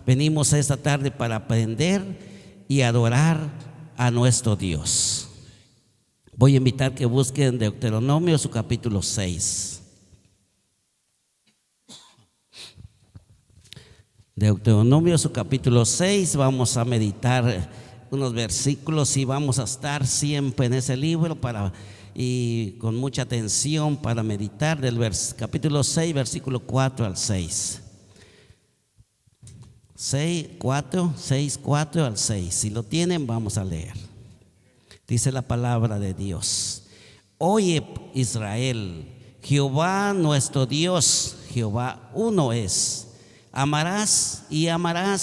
Venimos a esta tarde para aprender y adorar a nuestro Dios. Voy a invitar que busquen Deuteronomio, su capítulo 6. Deuteronomio, su capítulo 6, vamos a meditar unos versículos y vamos a estar siempre en ese libro y con mucha atención para meditar del capítulo 6, versículo 4 al 6. 6, 4 al 6. Si lo tienen, vamos a leer. Dice la palabra de Dios: Oye, Israel, Jehová nuestro Dios, Jehová uno es. Amarás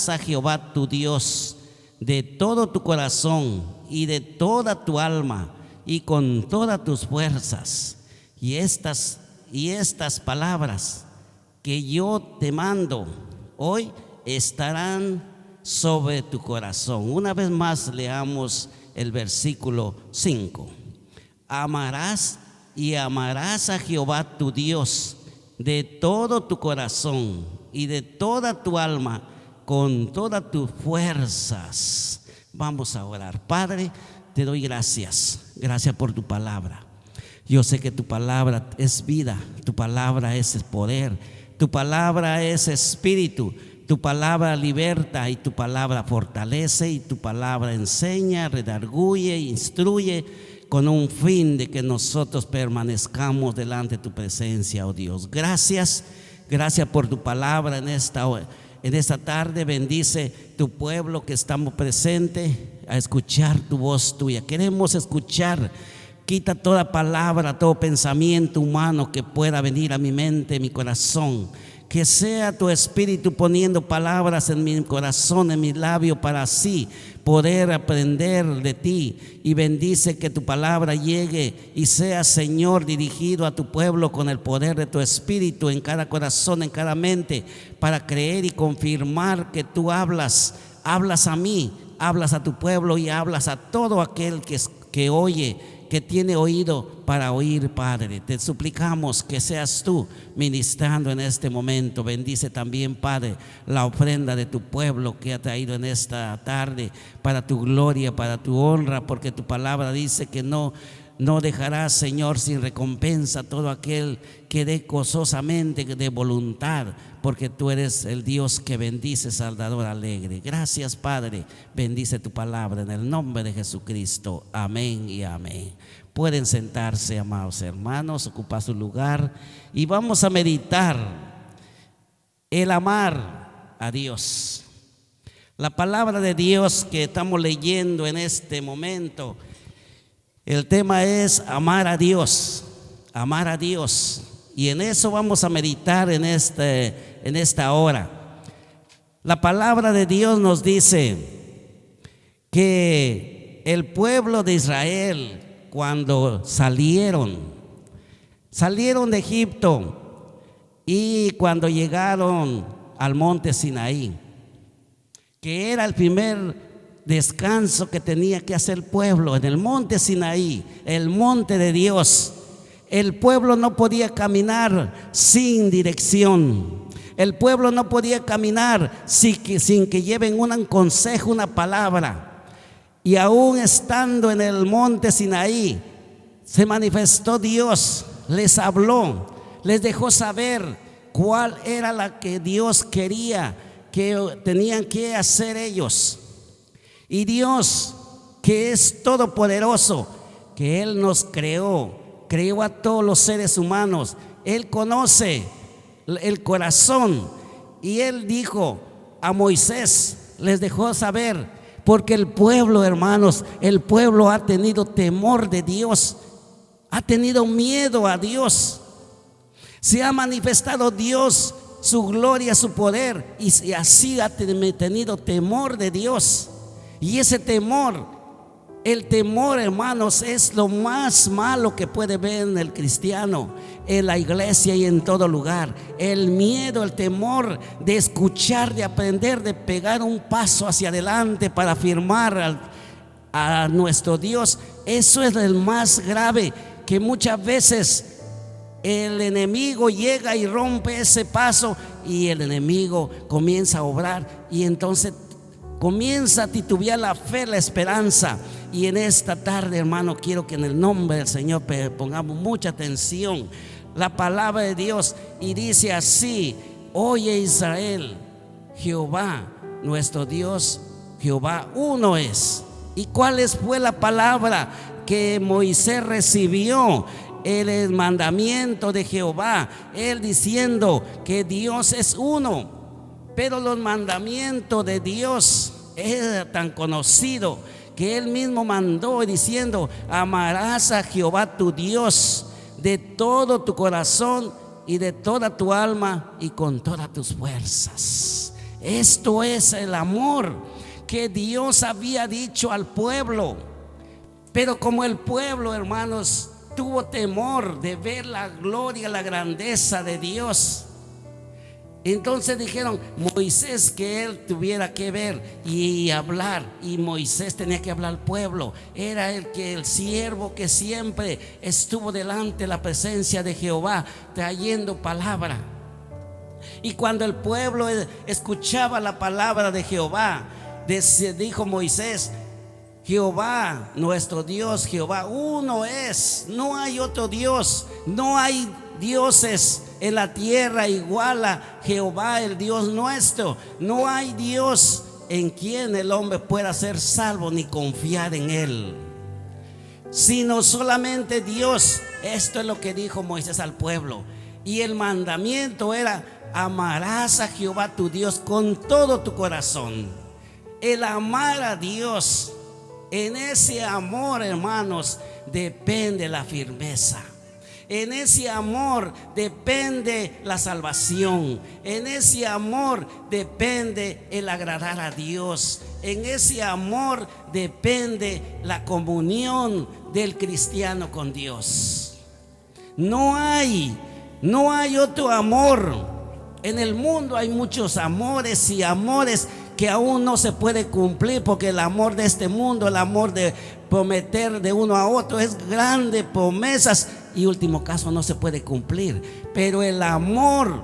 a Jehová tu Dios de todo tu corazón y de toda tu alma y con todas tus fuerzas. Y estas palabras que yo te mando hoy estarán sobre tu corazón. Una vez más leamos el versículo 5. Amarás a Jehová tu Dios de todo tu corazón y de toda tu alma, con todas tus fuerzas. Vamos a orar. Padre, te doy gracias por tu palabra. Yo sé que tu palabra es vida, tu palabra es poder, tu palabra es espíritu, tu palabra liberta y tu palabra fortalece y tu palabra enseña, redarguye, instruye, con un fin de que nosotros permanezcamos delante de tu presencia, oh Dios. Gracias por tu palabra en esta tarde. Bendice tu pueblo que estamos presentes a escuchar tu voz tuya. Queremos escuchar. Quita toda palabra, todo pensamiento humano que pueda venir a mi mente, mi corazón. Que sea tu espíritu poniendo palabras en mi corazón, en mi labio, para así poder aprender de ti. Y bendice que tu palabra llegue y sea, Señor, dirigido a tu pueblo con el poder de tu espíritu en cada corazón, en cada mente, para creer y confirmar que tú hablas a mí, hablas a tu pueblo y hablas a todo aquel que oye, que tiene oído para oír, Padre. Te suplicamos que seas tú ministrando en este momento. Bendice también, Padre, la ofrenda de tu pueblo que ha traído en esta tarde para tu gloria, para tu honra, porque tu palabra dice que no dejarás, Señor, sin recompensa todo aquel que dé gozosamente de voluntad, porque tú eres el Dios que bendice, Salvador alegre. Gracias, Padre. Bendice tu palabra en el nombre de Jesucristo. Amén y amén. Pueden sentarse, amados hermanos, ocupar su lugar y vamos a meditar el amar a Dios. La palabra de Dios que estamos leyendo en este momento, el tema es amar a Dios, amar a Dios. Y en eso vamos a meditar en esta hora. La palabra de Dios nos dice que el pueblo de Israel, cuando salieron de Egipto y cuando llegaron al monte Sinaí, que era el primer descanso que tenía que hacer el pueblo en el monte Sinaí, el monte de Dios. El pueblo no podía caminar sin dirección. El pueblo no podía caminar sin que lleven un consejo, una palabra. Y aún estando en el monte Sinaí, se manifestó Dios, les habló, les dejó saber cuál era la que Dios quería que tenían que hacer ellos. Y Dios, que es todopoderoso, que Él nos creó a todos los seres humanos. Él conoce el corazón. Y Él dijo a Moisés, les dejó saber, porque el pueblo, hermanos, el pueblo ha tenido temor de Dios, ha tenido miedo a Dios. Se ha manifestado Dios, su gloria, su poder, y así ha tenido temor de Dios. Y ese temor, el temor, hermanos, es lo más malo que puede ver en el cristiano, en la iglesia y en todo lugar. El miedo, el temor de escuchar, de aprender, de pegar un paso hacia adelante para afirmar a nuestro Dios. Eso es el más grave, que muchas veces el enemigo llega y rompe ese paso, y el enemigo comienza a obrar, y entonces comienza a titubear la fe, la esperanza. Y en esta tarde, hermano, quiero que en el nombre del Señor pongamos mucha atención. La palabra de Dios, y dice así: oye Israel, Jehová nuestro Dios, Jehová uno es. ¿Y cuál fue la palabra que Moisés recibió? El mandamiento de Jehová, él diciendo que Dios es uno. Pero los mandamientos de Dios era tan conocido que él mismo mandó diciendo: amarás a Jehová tu Dios de todo tu corazón y de toda tu alma y con todas tus fuerzas. Esto es el amor que Dios había dicho al pueblo. Pero como el pueblo, hermanos, tuvo temor de ver la gloria, la grandeza de Dios, entonces dijeron Moisés que él tuviera que ver y hablar, y Moisés tenía que hablar al pueblo. Era el siervo que siempre estuvo delante de la presencia de Jehová trayendo palabra. Y cuando el pueblo escuchaba la palabra de Jehová, dijo Moisés: Jehová nuestro Dios, Jehová uno es, no hay otro Dios, no hay dioses en la tierra igual a Jehová el Dios nuestro. No hay Dios en quien el hombre pueda ser salvo ni confiar en él, sino solamente Dios. Esto es lo que dijo Moisés al pueblo. Y el mandamiento era: amarás a Jehová tu Dios con todo tu corazón. El amar a Dios, en ese amor, hermanos, depende la firmeza. En ese amor depende la salvación. En ese amor depende el agradar a Dios. En ese amor depende la comunión del cristiano con Dios. No hay otro amor. En el mundo hay muchos amores y amores que aún no se puede cumplir, porque el amor de este mundo, el amor de prometer de uno a otro, es grande, promesas, y último caso no se puede cumplir. Pero el amor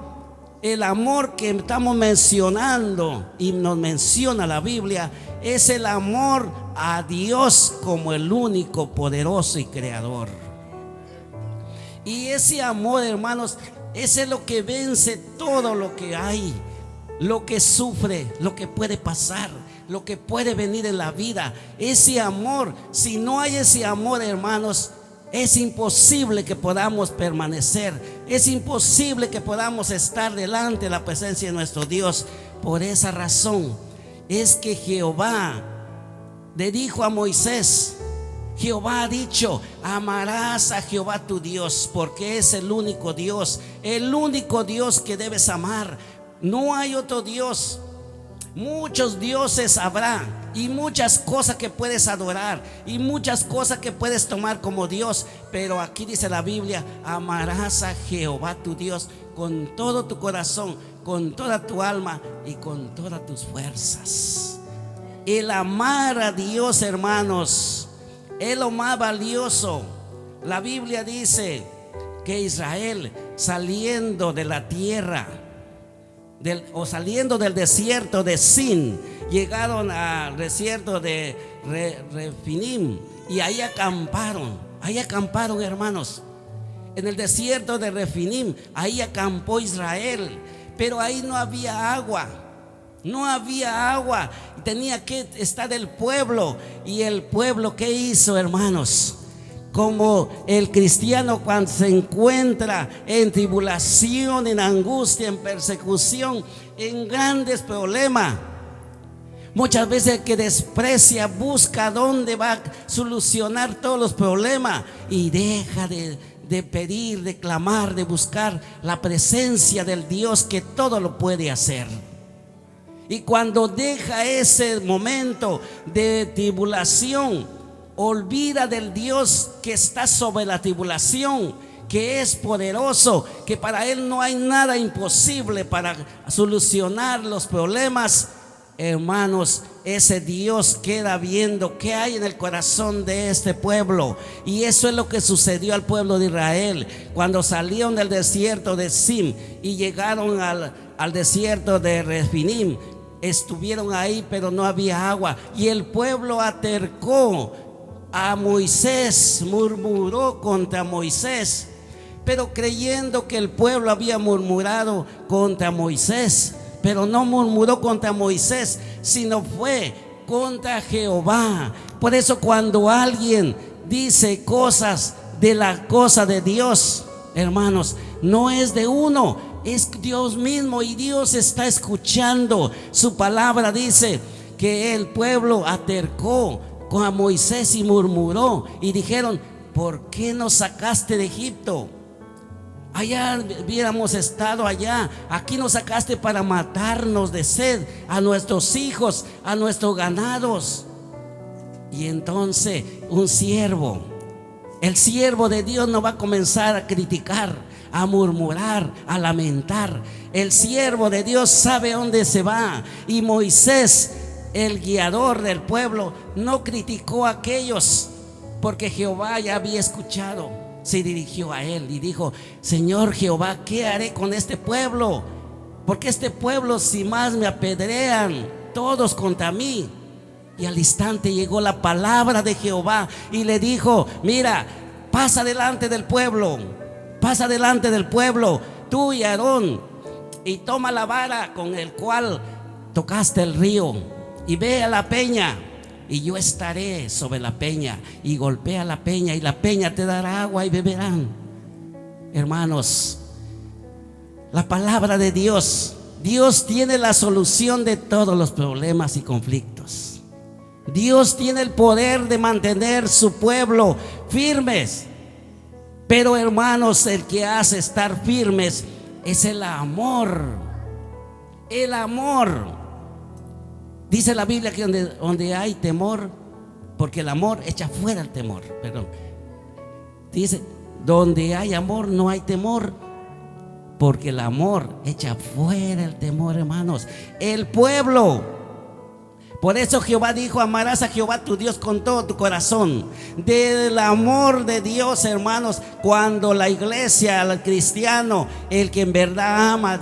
que estamos mencionando y nos menciona la Biblia, es el amor a Dios como el único poderoso y creador. Y ese amor, hermanos, ese es lo que vence todo lo que hay, lo que sufre, lo que puede pasar, lo que puede venir en la vida. Ese amor, si no hay ese amor, hermanos, es imposible que podamos permanecer. Es imposible que podamos estar delante de la presencia de nuestro Dios. Por esa razón es que Jehová le dijo a Moisés: Jehová ha dicho: amarás a Jehová tu Dios, porque es el único Dios que debes amar. No hay otro Dios. Muchos dioses habrá, y muchas cosas que puedes adorar, y muchas cosas que puedes tomar como Dios, pero aquí dice la Biblia: amarás a Jehová tu Dios con todo tu corazón, con toda tu alma y con todas tus fuerzas. El amar a Dios, hermanos, es lo más valioso. La Biblia dice que Israel, saliendo de la tierra saliendo del desierto de Sin, llegaron al desierto de Refinim, y ahí acamparon, hermanos. En el desierto de Refinim, ahí acampó Israel, pero ahí no había agua. Tenía que estar el pueblo. Y el pueblo, ¿qué hizo, hermanos? Como el cristiano cuando se encuentra en tribulación, en angustia, en persecución, en grandes problemas, muchas veces que desprecia, busca dónde va a solucionar todos los problemas, y deja de pedir, de clamar, de buscar la presencia del Dios que todo lo puede hacer. Y cuando deja ese momento de tribulación, olvida del Dios que está sobre la tribulación, que es poderoso, que para Él no hay nada imposible para solucionar los problemas. hermanos, ese Dios queda viendo qué hay en el corazón de este pueblo. Y eso es lo que sucedió al pueblo de Israel cuando salieron del desierto de Sim y llegaron al desierto de Refinim. Estuvieron ahí, pero no había agua, y el pueblo atercó a Moisés, murmuró contra Moisés, pero creyendo que el pueblo había murmurado contra Moisés, pero no murmuró contra Moisés, sino fue contra Jehová. Por eso cuando alguien dice cosas de la cosa de Dios, hermanos, no es de uno, es Dios mismo, y Dios está escuchando. Su palabra dice que el pueblo atercó a Moisés y murmuró y dijeron: ¿por qué nos sacaste de Egipto? Allá hubiéramos estado allá, aquí nos sacaste para matarnos de sed a nuestros hijos, a nuestros ganados. Y entonces un siervo, el siervo de Dios, no va a comenzar a criticar, a murmurar, a lamentar. El siervo de Dios sabe dónde se va. Y Moisés, el guiador del pueblo, no criticó a aquellos, porque Jehová ya había escuchado. Se dirigió a él y dijo: Señor Jehová, ¿qué haré con este pueblo? Porque este pueblo, si más me apedrean todos contra mí. Y al instante llegó la palabra de Jehová y le dijo: mira, pasa delante del pueblo, pasa delante del pueblo, tú y Aarón, y toma la vara con el cual tocaste el río, y ve a la peña, y yo estaré sobre la peña, y golpea la peña, y la peña te dará agua y beberán. Hermanos, la palabra de Dios, Dios tiene la solución de todos los problemas y conflictos. Dios tiene el poder de mantener su pueblo firmes. Pero hermanos, el que hace estar firmes es el amor. El amor. Dice la Biblia que donde hay temor, porque el amor echa fuera el temor, perdón. Dice, donde hay amor no hay temor, porque el amor echa fuera el temor, hermanos. El pueblo, por eso Jehová dijo: amarás a Jehová tu Dios con todo tu corazón. Del amor de Dios, hermanos, cuando la iglesia, el cristiano, el que en verdad ama a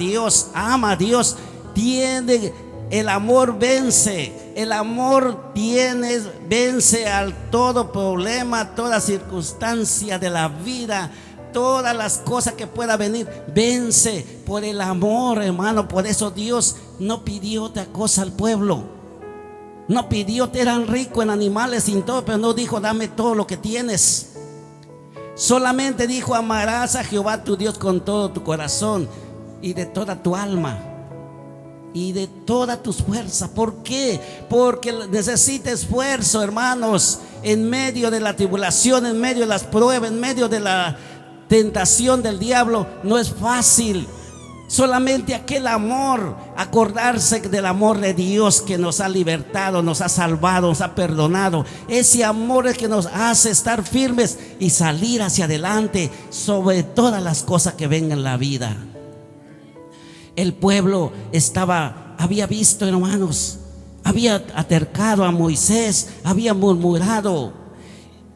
Dios, tiene el amor, vence. El amor vence al todo problema, toda circunstancia de la vida, todas las cosas que pueda venir, vence por el amor, hermano. Por eso Dios no pidió otra cosa al pueblo. No pidió, eran ricos en animales y todo, pero no dijo: dame todo lo que tienes. Solamente dijo: amarás a Jehová tu Dios con todo tu corazón y de toda tu alma y de todas tus fuerzas. ¿Por qué? Porque necesita esfuerzo, hermanos, en medio de la tribulación, en medio de las pruebas, en medio de la tentación del diablo. No es fácil. Solamente aquel amor, acordarse del amor de Dios que nos ha libertado, nos ha salvado, nos ha perdonado. Ese amor es que nos hace estar firmes y salir hacia adelante sobre todas las cosas que vengan en la vida. El pueblo había visto, hermanos, había atercado a Moisés, había murmurado.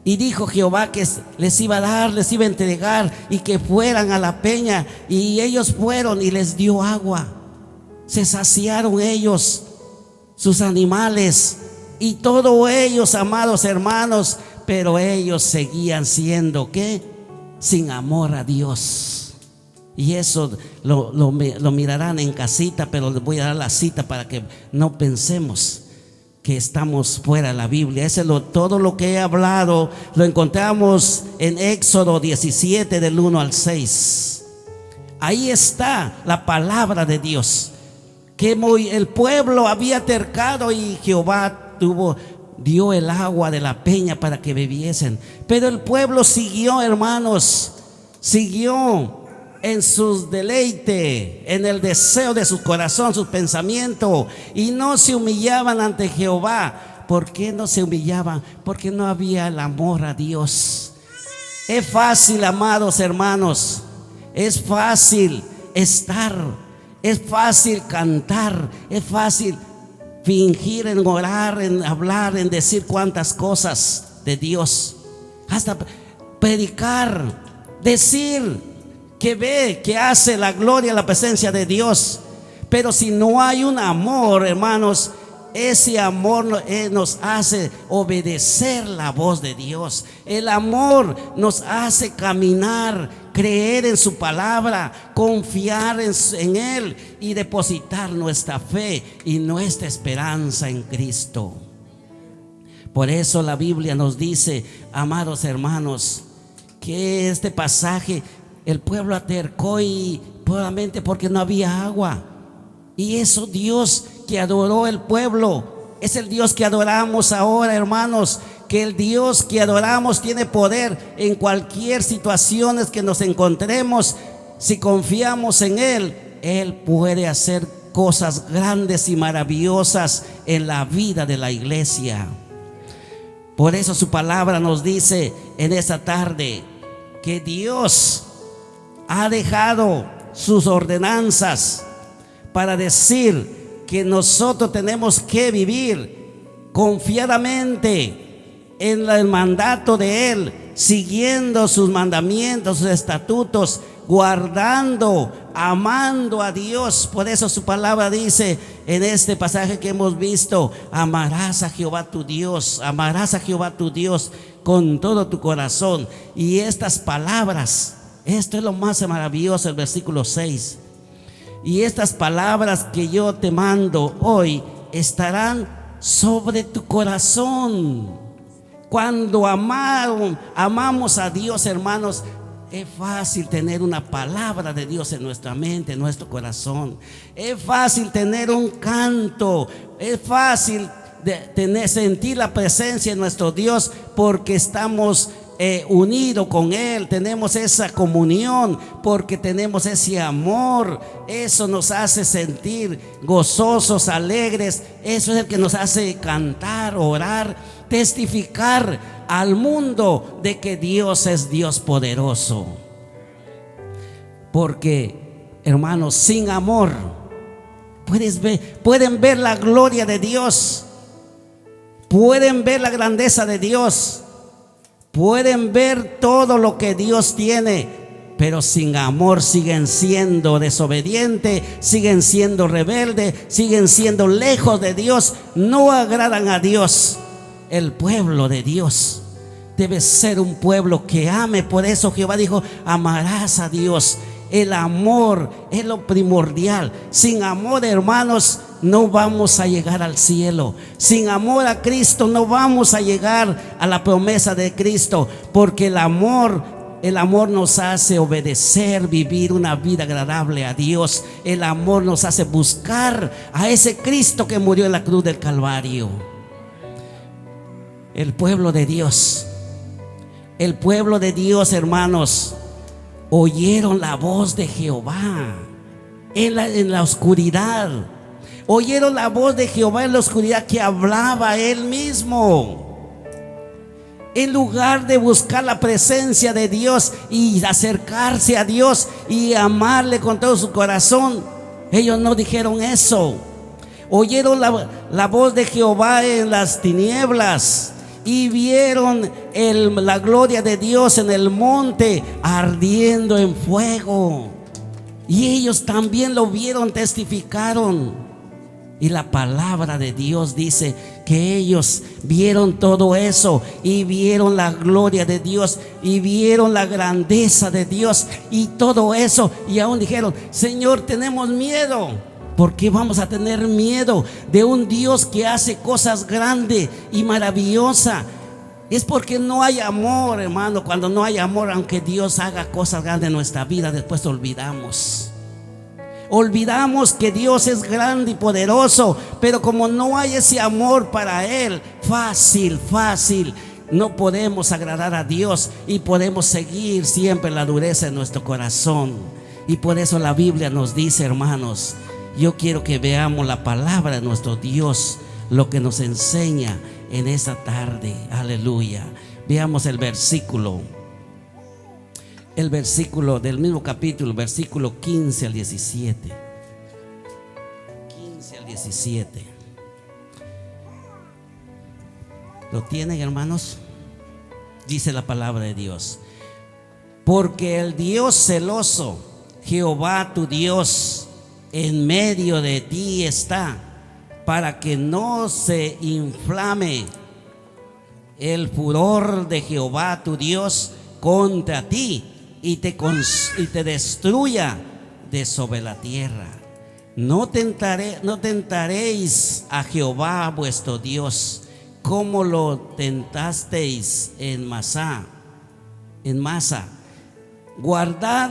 Y dijo Jehová que les iba a dar, les iba a entregar, y que fueran a la peña. Y ellos fueron y les dio agua. Se saciaron ellos, sus animales y todos ellos, amados hermanos. Pero ellos seguían siendo, ¿qué? Sin amor a Dios. Y eso lo mirarán en casita, pero les voy a dar la cita para que no pensemos que estamos fuera de la Biblia. Todo lo que he hablado lo encontramos en Éxodo 17 del 1 al 6. Ahí está la palabra de Dios, que el pueblo había atercado y Jehová dio el agua de la peña para que bebiesen. Pero el pueblo siguió, hermanos, siguió en sus deleites, en el deseo de su corazón, sus pensamientos, y no se humillaban ante Jehová. ¿Por qué no se humillaban? Porque no había el amor a Dios. Es fácil, amados hermanos, es fácil estar, es fácil cantar, es fácil fingir en orar, en hablar, en decir cuantas cosas de Dios, hasta predicar, decir que ve, que hace la gloria, la presencia de Dios. Pero si no hay un amor, hermanos, ese amor nos hace obedecer la voz de Dios. El amor nos hace caminar, creer en su palabra, confiar en Él y depositar nuestra fe y nuestra esperanza en Cristo. Por eso la Biblia nos dice, amados hermanos, que este pasaje el pueblo atercó y probablemente porque no había agua. Y eso Dios que adoró el pueblo es el Dios que adoramos ahora, hermanos. Que el Dios que adoramos tiene poder en cualquier situación que nos encontremos. Si confiamos en Él, Él puede hacer cosas grandes y maravillosas en la vida de la iglesia. Por eso su palabra nos dice en esta tarde que Dios ha dejado sus ordenanzas para decir que nosotros tenemos que vivir confiadamente en el mandato de Él, siguiendo sus mandamientos, sus estatutos, guardando, amando a Dios. Por eso su palabra dice en este pasaje que hemos visto: amarás a Jehová tu Dios, amarás a Jehová tu Dios con todo tu corazón. Y estas palabras, esto es lo más maravilloso, el versículo 6. Y estas palabras que yo te mando hoy estarán sobre tu corazón. Cuando amamos a Dios, hermanos, es fácil tener una palabra de Dios en nuestra mente, en nuestro corazón. Es fácil tener un canto. Es fácil sentir la presencia de nuestro Dios porque estamos unidos con Él. Tenemos esa comunión porque tenemos ese amor. Eso nos hace sentir gozosos, alegres. Eso es el que nos hace cantar, orar, testificar al mundo de que Dios es Dios poderoso. Porque, hermanos, sin amor pueden ver la gloria de Dios, pueden ver la grandeza de Dios, pueden ver todo lo que Dios tiene, pero sin amor siguen siendo desobedientes, siguen siendo rebeldes, siguen siendo lejos de Dios, no agradan a Dios. El pueblo de Dios debe ser un pueblo que ame. Por eso Jehová dijo: amarás a Dios. El amor es lo primordial. Sin amor, hermanos, no vamos a llegar al cielo. Sin amor a Cristo no vamos a llegar a la promesa de Cristo, porque el amor nos hace obedecer, vivir una vida agradable a Dios. El amor nos hace buscar a ese Cristo que murió en la cruz del Calvario. El pueblo de Dios, hermanos, oyeron la voz de Jehová en la oscuridad. Oyeron la voz de Jehová en la oscuridad, que hablaba Él mismo. En lugar de buscar la presencia de Dios y acercarse a Dios y amarle con todo su corazón, ellos no dijeron eso. Oyeron la voz de Jehová en las tinieblas y vieron la gloria de Dios en el monte ardiendo en fuego. Y ellos también lo vieron, testificaron. Y la palabra de Dios dice que ellos vieron todo eso y vieron la gloria de Dios y vieron la grandeza de Dios y todo eso, y aún dijeron: Señor, tenemos miedo. ¿Por qué vamos a tener miedo de un Dios que hace cosas grandes y maravillosas? Es porque no hay amor, hermano. Cuando no hay amor, aunque Dios haga cosas grandes en nuestra vida, después olvidamos. Olvidamos que Dios es grande y poderoso, pero como no hay ese amor para Él, fácil, no podemos agradar a Dios y podemos seguir siempre la dureza en nuestro corazón. Y por eso la Biblia nos dice, hermanos, yo quiero que veamos la palabra de nuestro Dios, lo que nos enseña en esta tarde. Aleluya. Veamos el versículo del mismo capítulo, versículo 15 al 17. 15 al 17. ¿Lo tienen, hermanos? Dice la palabra de Dios: porque el Dios celoso, Jehová tu Dios, en medio de ti está, para que no se inflame el furor de Jehová tu Dios contra ti y te destruya de sobre la tierra. No tentaréis a Jehová vuestro Dios, como lo tentasteis en Masá. Guardad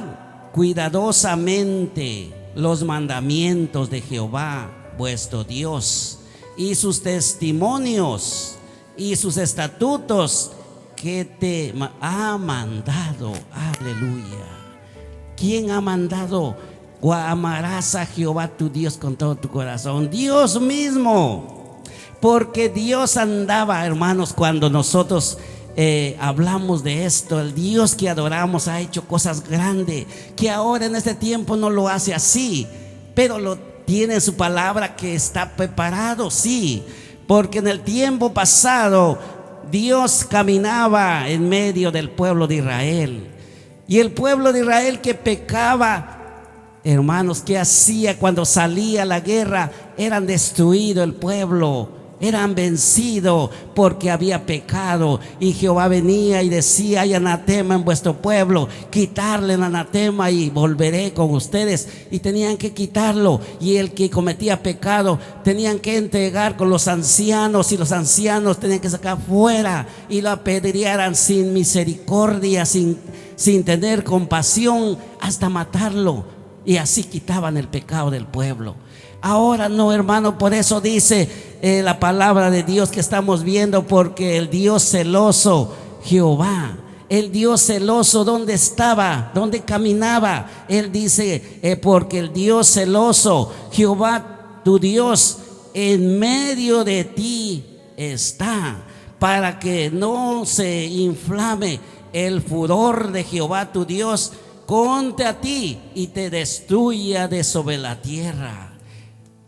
cuidadosamente los mandamientos de Jehová vuestro Dios, y sus testimonios y sus estatutos que te ha mandado. Aleluya. ¿Quién ha mandado? Amarás a Jehová tu Dios con todo tu corazón. Dios mismo. Porque Dios andaba, hermanos, cuando nosotros hablamos de esto. El Dios que adoramos ha hecho cosas grandes, que ahora en este tiempo no lo hace así, pero lo tiene en su palabra, que está preparado, sí. Porque en el tiempo pasado Dios caminaba en medio del pueblo de Israel, y el pueblo de Israel que pecaba, hermanos, ¿qué hacía cuando salía a la guerra? Eran destruido el pueblo, eran vencidos porque había pecado. Y Jehová venía y decía: hay anatema en vuestro pueblo, quitarle el anatema y volveré con ustedes. Y tenían que quitarlo, y el que cometía pecado tenían que entregar con los ancianos, y los ancianos tenían que sacar fuera y lo apedrearan sin misericordia, sin tener compasión, hasta matarlo. Y así quitaban el pecado del pueblo. Ahora no, hermano, por eso dice la palabra de Dios que estamos viendo: porque el Dios celoso, Jehová, el Dios celoso, ¿dónde estaba? ¿Dónde caminaba? Él dice: porque el Dios celoso, Jehová tu Dios, en medio de ti está, para que no se inflame el furor de Jehová tu Dios contra ti y te destruya de sobre la tierra.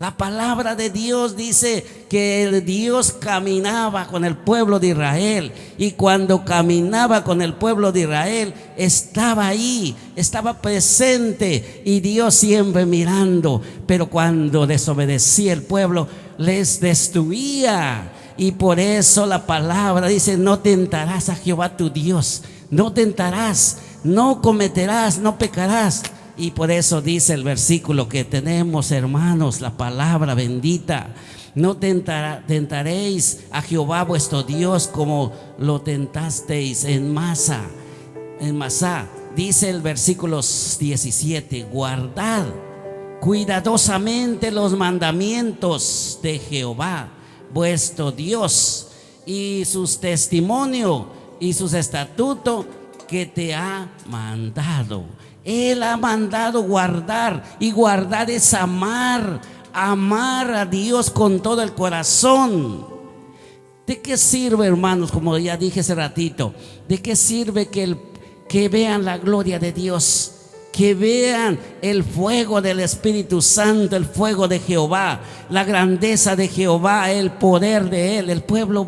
La palabra de Dios dice que el Dios caminaba con el pueblo de Israel, y cuando caminaba con el pueblo de Israel estaba ahí, estaba presente, y Dios siempre mirando. Pero cuando desobedecía el pueblo, les destruía. Y por eso la palabra dice: no tentarás a Jehová tu Dios, no tentarás, no cometerás, no pecarás. Y por eso dice el versículo que tenemos, hermanos, la palabra bendita: no tentaréis a Jehová vuestro Dios como lo tentasteis en Masá. Dice el versículo 17: guardad cuidadosamente los mandamientos de Jehová vuestro Dios, y sus testimonios y sus estatutos que te ha mandado. Él ha mandado guardar, y guardar es amar a Dios con todo el corazón. ¿De qué sirve, hermanos? Como ya dije hace ratito, ¿de qué sirve que vean la gloria de Dios? Que vean el fuego del Espíritu Santo, el fuego de Jehová, la grandeza de Jehová, el poder de Él. El pueblo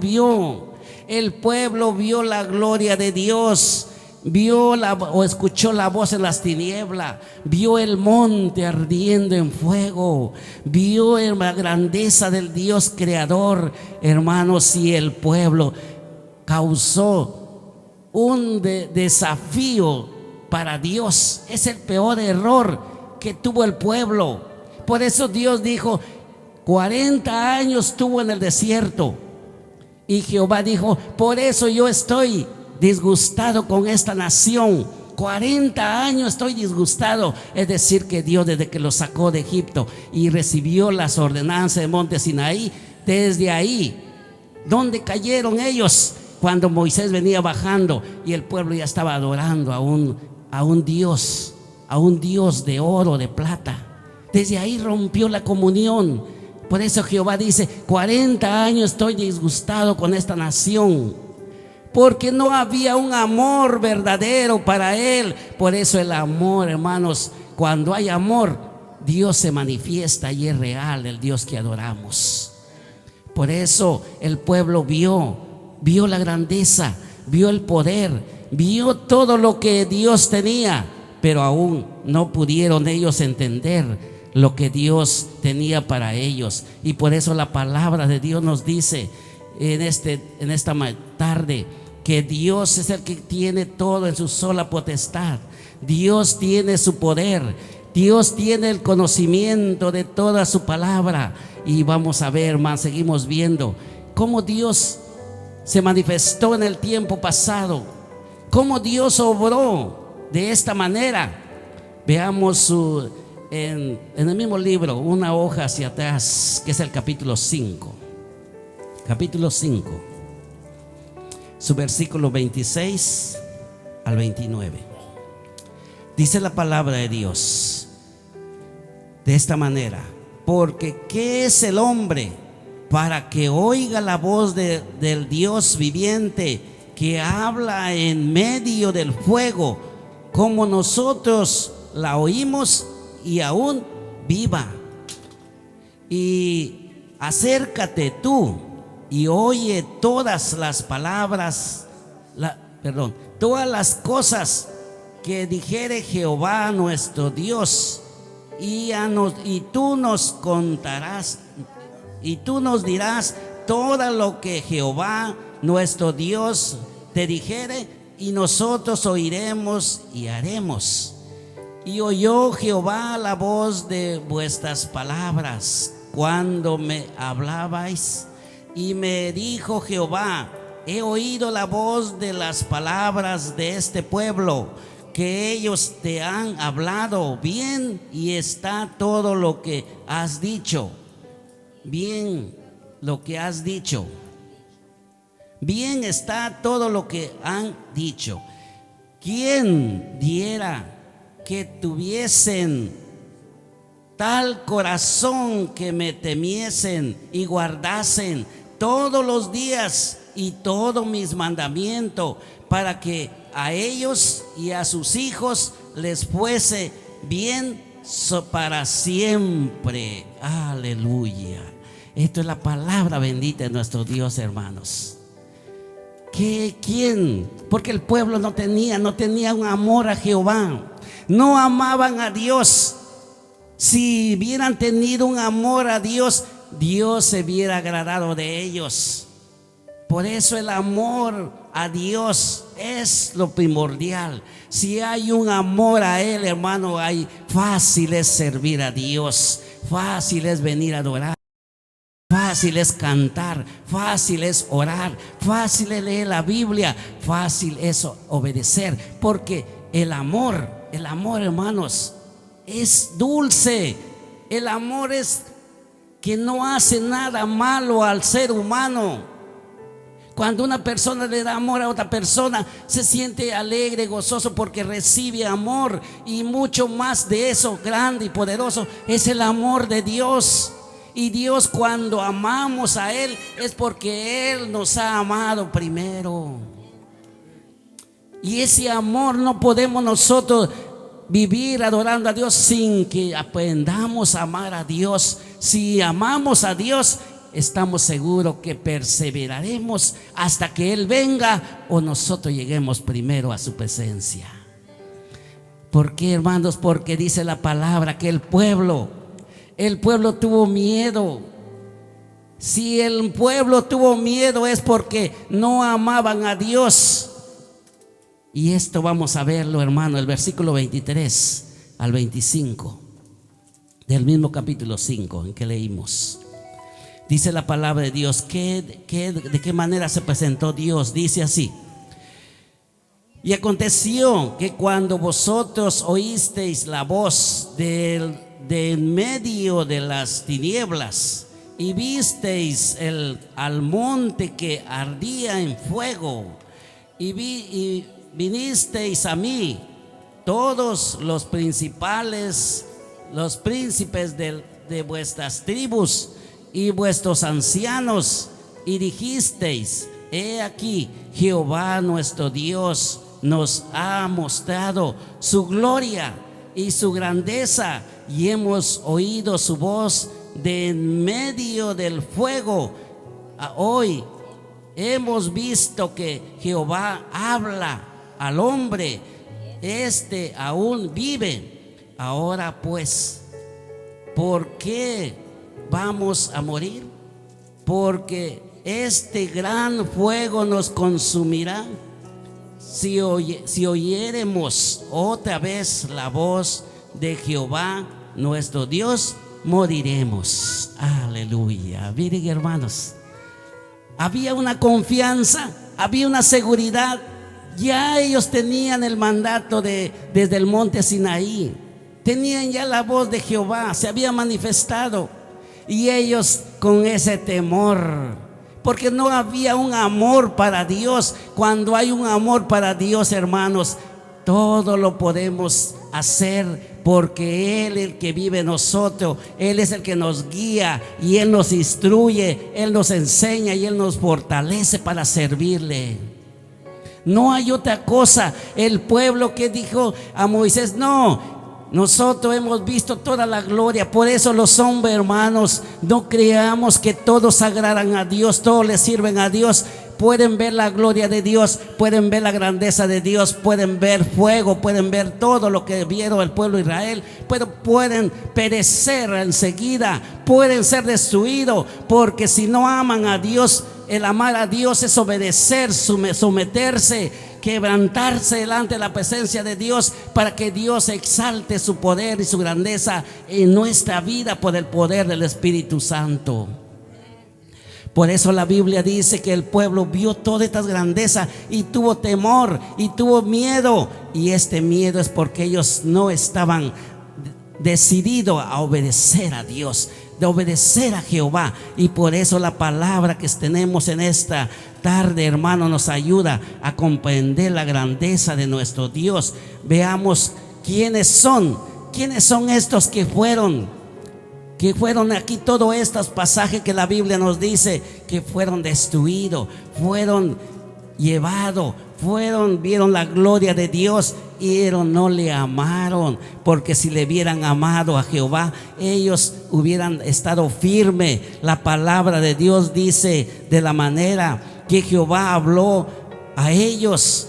vio la gloria de Dios. Vio o escuchó la voz en las tinieblas, vio el monte ardiendo en fuego, vio la grandeza del Dios creador, hermanos. Y el pueblo causó un desafío para Dios. Es el peor error que tuvo el pueblo. Por eso Dios dijo: 40 años estuvo en el desierto. Y Jehová dijo: por eso yo estoy disgustado con esta nación. 40 años estoy disgustado. Es decir, que Dios, desde que los sacó de Egipto y recibió las ordenanzas de monte Sinaí, desde ahí, ¿dónde cayeron ellos? Cuando Moisés venía bajando y el pueblo ya estaba adorando a un Dios de oro, de plata. Desde ahí rompió la comunión. Por eso Jehová dice: 40 años estoy disgustado con esta nación, porque no había un amor verdadero para Él. Por eso el amor, hermanos, cuando hay amor, Dios se manifiesta y es real el Dios que adoramos. Por eso el pueblo vio vio la grandeza, vio el poder, vio todo lo que Dios tenía, pero aún no pudieron ellos entender lo que Dios tenía para ellos. Y por eso la palabra de Dios nos dice en esta tarde que Dios es el que tiene todo en su sola potestad. Dios tiene su poder, Dios tiene el conocimiento de toda su palabra. Y vamos a ver, hermanos, seguimos viendo cómo Dios se manifestó en el tiempo pasado, cómo Dios obró de esta manera. Veamos en el mismo libro, una hoja hacia atrás, que es el capítulo 5. Capítulo 5, su versículo 26 al 29. Dice la palabra de Dios de esta manera: porque ¿qué es el hombre para que oiga la voz del Dios viviente, que habla en medio del fuego, como nosotros la oímos y aún viva? Y acércate tú y oye todas las palabras, todas las cosas que dijere Jehová nuestro Dios, y tú nos contarás, y tú nos dirás todo lo que Jehová nuestro Dios te dijere, y nosotros oiremos y haremos. Y oyó Jehová la voz de vuestras palabras cuando me hablabais, y me dijo Jehová: he oído la voz de las palabras de este pueblo, que ellos te han hablado bien, y está todo lo que has dicho. Bien lo que has dicho. Bien está todo lo que han dicho. ¿Quién diera que tuviesen tal corazón, que me temiesen y guardasen todos los días y todos mis mandamientos, para que a ellos y a sus hijos les fuese bien para siempre? Aleluya. Esto es la palabra bendita de nuestro Dios, hermanos. ¿Quién? Porque el pueblo no tenía un amor a Jehová, no amaban a Dios. Si hubieran tenido un amor a Dios, Dios se hubiera agradado de ellos. Por eso el amor a Dios es lo primordial. Si hay un amor a Él, hermano, fácil es servir a Dios, fácil es venir a adorar, fácil es cantar, fácil es orar, fácil es leer la Biblia, fácil es obedecer. Porque el amor, hermanos, es dulce. El amor es que no hace nada malo al ser humano. Cuando una persona le da amor a otra persona, se siente alegre, gozoso, porque recibe amor. Y mucho más de eso, grande y poderoso, es el amor de Dios. Y Dios, cuando amamos a Él, es porque Él nos ha amado primero. Y ese amor no podemos nosotros vivir adorando a Dios sin que aprendamos a amar a Dios. Si amamos a Dios, estamos seguros que perseveraremos hasta que Él venga o nosotros lleguemos primero a su presencia. ¿Por qué, hermanos? Porque dice la palabra que el pueblo tuvo miedo. Si el pueblo tuvo miedo, es porque no amaban a Dios. Y esto vamos a verlo, hermano, el versículo 23 al 25 del mismo capítulo 5 en que leímos. Dice la palabra de Dios de qué manera se presentó Dios. Dice así: y aconteció que cuando vosotros oísteis la voz de en medio de las tinieblas, y visteis al monte que ardía en fuego, y vinisteis a mí todos los príncipes de vuestras tribus y vuestros ancianos, y dijisteis: he aquí, Jehová nuestro Dios nos ha mostrado su gloria y su grandeza, y hemos oído su voz de en medio del fuego. Hoy hemos visto que Jehová habla al hombre, este aún vive. Ahora pues, ¿por qué vamos a morir? Porque este gran fuego nos consumirá. Si oyéremos otra vez la voz de Jehová nuestro Dios, moriremos. Aleluya. Miren, hermanos, había una confianza, había una seguridad. Ya ellos tenían el mandato desde el monte Sinaí. Tenían ya la voz de Jehová, se había manifestado. Y ellos con ese temor, porque no había un amor para Dios. Cuando hay un amor para Dios, hermanos, todo lo podemos hacer, porque Él, el que vive en nosotros, Él es el que nos guía y Él nos instruye, Él nos enseña y Él nos fortalece para servirle. No hay otra cosa. El pueblo que dijo a Moisés: no, nosotros hemos visto toda la gloria. Por eso los hombres, hermanos, no creamos que todos agradan a Dios, todos le sirven a Dios. Pueden ver la gloria de Dios, pueden ver la grandeza de Dios, pueden ver fuego, pueden ver todo lo que vieron el pueblo de Israel, pero pueden perecer enseguida, pueden ser destruidos, porque si no aman a Dios, el amar a Dios es obedecer, someterse, quebrantarse delante de la presencia de Dios, para que Dios exalte su poder y su grandeza en nuestra vida por el poder del Espíritu Santo. Por eso la Biblia dice que el pueblo vio todas estas grandezas y tuvo temor y tuvo miedo. Y este miedo es porque ellos no estaban decididos a obedecer a Dios, de obedecer a Jehová. Y por eso la palabra que tenemos en esta tarde, hermano, nos ayuda a comprender la grandeza de nuestro Dios. Veamos quiénes son estos que fueron aquí, todos estos pasajes que la Biblia nos dice que fueron destruidos, fueron llevados, vieron la gloria de Dios, pero no le amaron. Porque si le hubieran amado a Jehová, ellos hubieran estado firmes. La palabra de Dios dice de la manera que Jehová habló a ellos.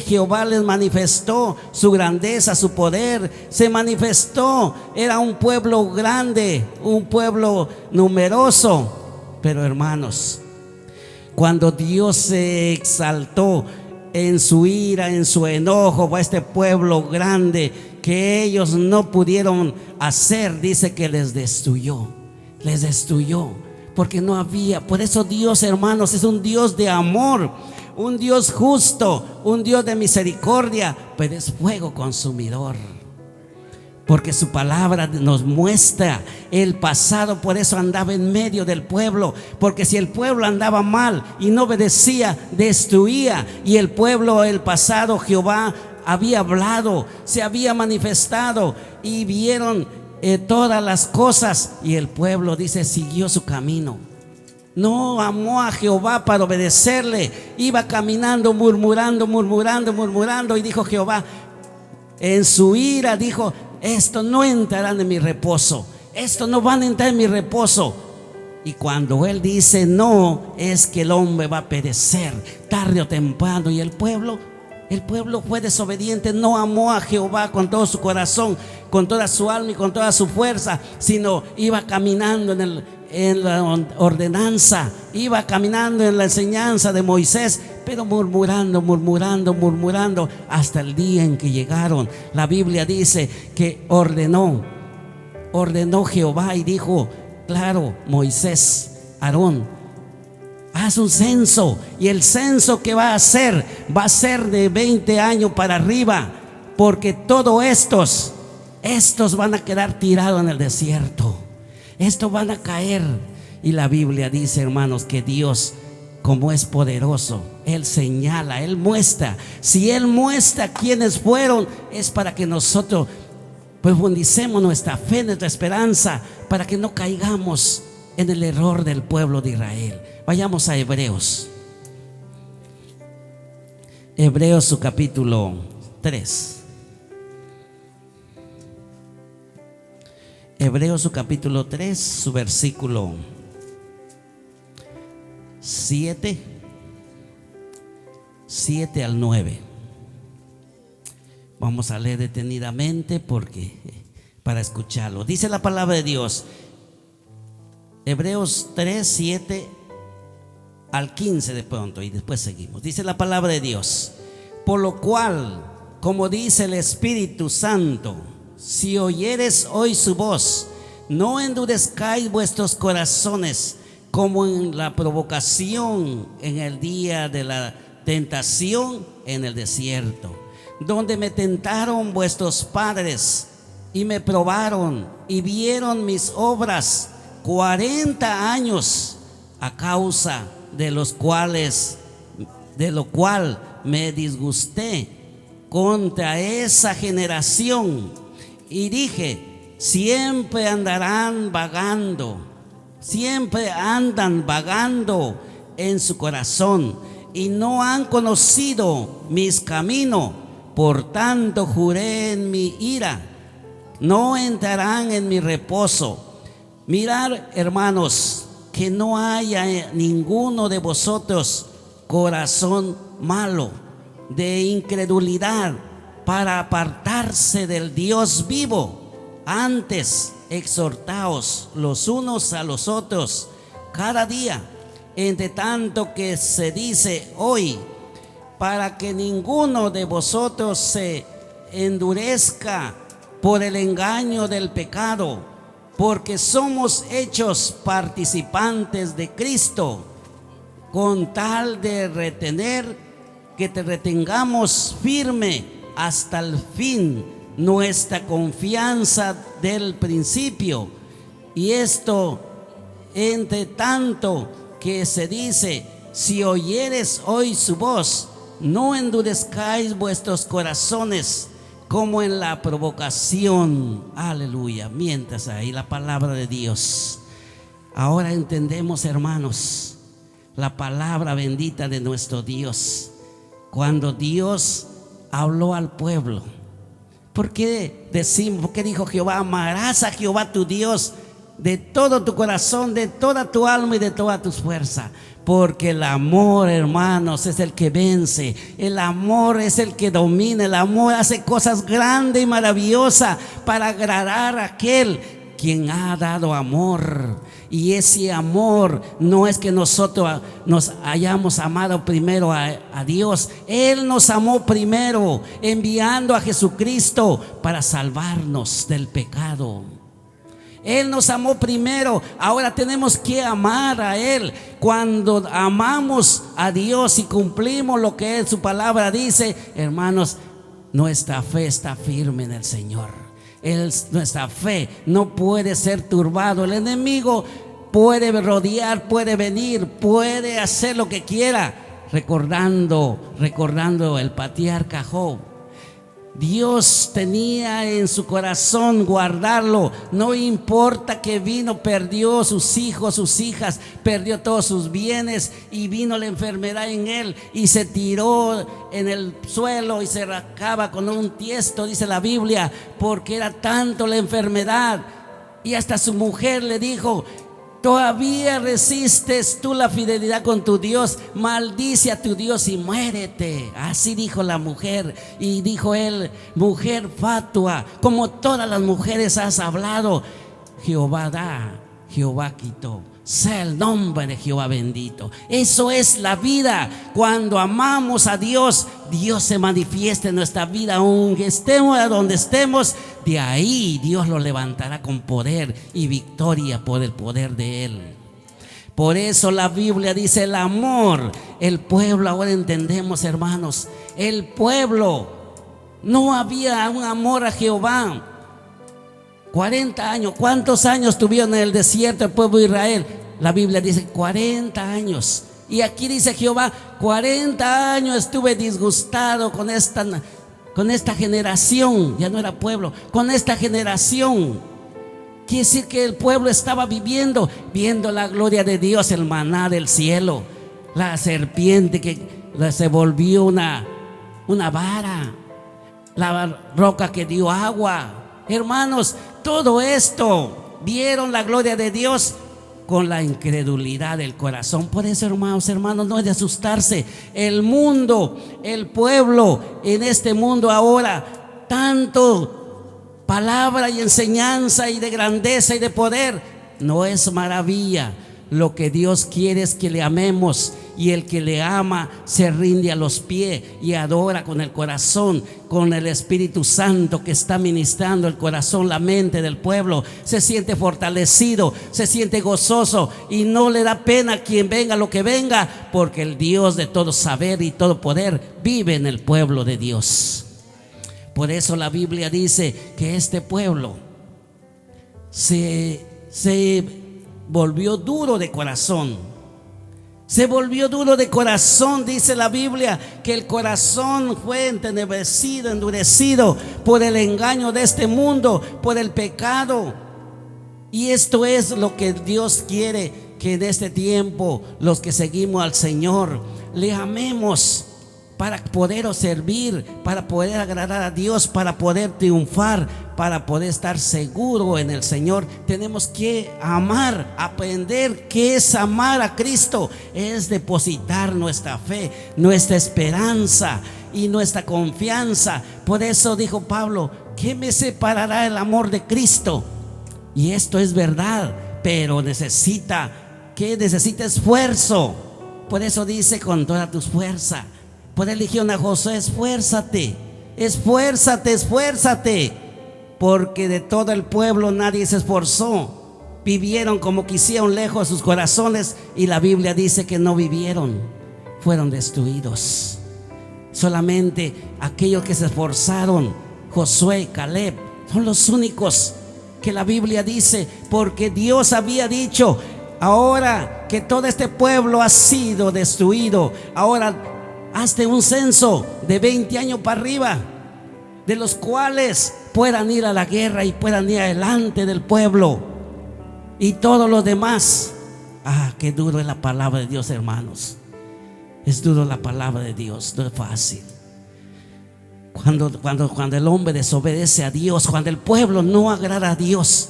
Jehová les manifestó su grandeza, su poder, se manifestó. Era un pueblo grande, un pueblo numeroso. Pero hermanos, cuando Dios se exaltó en su ira, en su enojo a este pueblo grande, que ellos no pudieron hacer, dice que les destruyó, porque no había. Por eso Dios, hermanos, es un Dios de amor, un Dios justo, un Dios de misericordia, pero es fuego consumidor. Porque su palabra nos muestra el pasado. Por eso andaba en medio del pueblo, porque si el pueblo andaba mal y no obedecía, destruía. Y el pueblo, el pasado, Jehová había hablado, se había manifestado, y vieron todas las cosas. Y el pueblo, dice, siguió su camino. No amó a Jehová para obedecerle. Iba caminando, murmurando. Y dijo Jehová, en su ira, dijo: esto no entrarán en mi reposo, esto no van a entrar en mi reposo. Y cuando él dice no, es que el hombre va a perecer tarde o temprano. Y el pueblo fue desobediente, no amó a Jehová con todo su corazón, con toda su alma y con toda su fuerza, sino iba caminando en la ordenanza, iba caminando en la enseñanza de Moisés, pero murmurando, hasta el día en que llegaron. La Biblia dice que ordenó Jehová y dijo, claro, Moisés, Aarón, haz un censo. Y el censo que va a ser de 20 años para arriba, porque todos estos van a quedar tirados en el desierto. Estos van a caer. Y la Biblia dice, hermanos, que Dios, como es poderoso, Él señala, Él muestra. Si Él muestra quiénes fueron, es para que nosotros profundicemos nuestra fe, nuestra esperanza, para que no caigamos en el error del pueblo de Israel. Vayamos a Hebreos su capítulo 3. Hebreos su capítulo 3, su versículo 7 7 al 9. Vamos a leer detenidamente para escucharlo. Dice la palabra de Dios, Hebreos 3, 7 al 15 de pronto, y después seguimos. Dice la palabra de Dios: por lo cual, como dice el Espíritu Santo, si oyeres hoy su voz, no endurezcáis vuestros corazones como en la provocación en el día de la tentación en el desierto, donde me tentaron vuestros padres y me probaron y vieron mis obras 40 años, a causa de lo cual me disgusté contra esa generación y dije: siempre andan vagando en su corazón y no han conocido mis caminos. Por tanto juré en mi ira: no entrarán en mi reposo. Mirad, hermanos, que no haya ninguno de vosotros corazón malo de incredulidad para apartarse del Dios vivo. Antes exhortaos los unos a los otros cada día, entre tanto que se dice hoy, para que ninguno de vosotros se endurezca por el engaño del pecado, porque somos hechos participantes de Cristo, con tal de que te retengamos firme hasta el fin nuestra confianza del principio. Y esto entre tanto que se dice: si oyeres hoy su voz, no endurezcáis vuestros corazones como en la provocación. Aleluya. Mientras ahí la palabra de Dios. Ahora entendemos, hermanos, la palabra bendita de nuestro Dios. Cuando Dios habló al pueblo, ¿por qué dijo Jehová? Amarás a Jehová tu Dios de todo tu corazón, de toda tu alma y de toda tu fuerza. Porque el amor, hermanos, es el que vence. El amor es el que domina. El amor hace cosas grandes y maravillosas para agradar a aquel quien ha dado amor. Y ese amor no es que nosotros nos hayamos amado primero a Dios. Él nos amó primero, enviando a Jesucristo para salvarnos del pecado. Él nos amó primero. Ahora tenemos que amar a Él. Cuando amamos a Dios y cumplimos lo que su palabra dice, hermanos, nuestra fe está firme en el Señor. Nuestra fe no puede ser turbado. El enemigo puede rodear, puede venir, puede hacer lo que quiera. Recordando el patriarca Job, Dios tenía en su corazón guardarlo. No importa que perdió sus hijos, sus hijas, perdió todos sus bienes y vino la enfermedad en él y se tiró en el suelo y se rascaba con un tiesto, dice la Biblia, porque era tanto la enfermedad. Y hasta su mujer le dijo: ¿todavía resistes tú la fidelidad con tu Dios? Maldice a tu Dios y muérete. Así dijo la mujer. Y dijo él: mujer fatua, como todas las mujeres has hablado. Jehová da, Jehová quitó. Sea el nombre de Jehová bendito. Eso es la vida. Cuando amamos a Dios, Dios se manifiesta en nuestra vida. Aunque estemos a donde estemos, de ahí Dios lo levantará con poder y victoria por el poder de Él. Por eso la Biblia dice: el amor. El pueblo, ahora entendemos, hermanos, el pueblo, no había un amor a Jehová. 40 años. ¿Cuántos años tuvieron en el desierto el pueblo de Israel? La Biblia dice 40 años. Y aquí dice Jehová: 40 años estuve disgustado con esta generación. Ya no era pueblo, con esta generación. Quiere decir que el pueblo estaba viendo la gloria de Dios, el maná del cielo, la serpiente que se volvió una vara, la roca que dio agua. Hermanos, todo esto, vieron la gloria de Dios con la incredulidad del corazón. Por eso, hermanos, no es de asustarse. El mundo, el pueblo en este mundo ahora, tanto palabra y enseñanza y de grandeza y de poder, no es maravilla. Lo que Dios quiere es que le amemos, y el que le ama se rinde a los pies y adora con el corazón, con el Espíritu Santo que está ministrando el corazón, la mente del pueblo. Se siente fortalecido, se siente gozoso y no le da pena a quien venga lo que venga, porque el Dios de todo saber y todo poder vive en el pueblo de Dios. Por eso la Biblia dice que este pueblo se volvió duro de corazón. Se volvió duro de corazón. Dice la Biblia que el corazón fue entenebrecido, endurecido por el engaño de este mundo, por el pecado. Y esto es lo que Dios quiere, que en este tiempo los que seguimos al Señor le amemos, para poder servir, para poder agradar a Dios, para poder triunfar, para poder estar seguro en el Señor. Tenemos que amar, aprender qué es amar a Cristo. Es depositar nuestra fe, nuestra esperanza y nuestra confianza. Por eso dijo Pablo: ¿qué me separará el amor de Cristo? Y esto es verdad, pero necesita esfuerzo. Por eso dice: con toda tu fuerza. Por él dijeron a Josué: esfuérzate, esfuérzate, esfuérzate. Porque de todo el pueblo nadie se esforzó. Vivieron como quisieron, lejos de sus corazones. Y la Biblia dice que no vivieron, fueron destruidos. Solamente aquellos que se esforzaron, Josué y Caleb, son los únicos que la Biblia dice, porque Dios había dicho: ahora que todo este pueblo ha sido destruido, ahora hazte un censo de 20 años para arriba, de los cuales puedan ir a la guerra y puedan ir adelante del pueblo. Y todos los demás, qué duro es la palabra de Dios, hermanos. Es duro la palabra de Dios, no es fácil. Cuando el hombre desobedece a Dios, cuando el pueblo no agrada a Dios,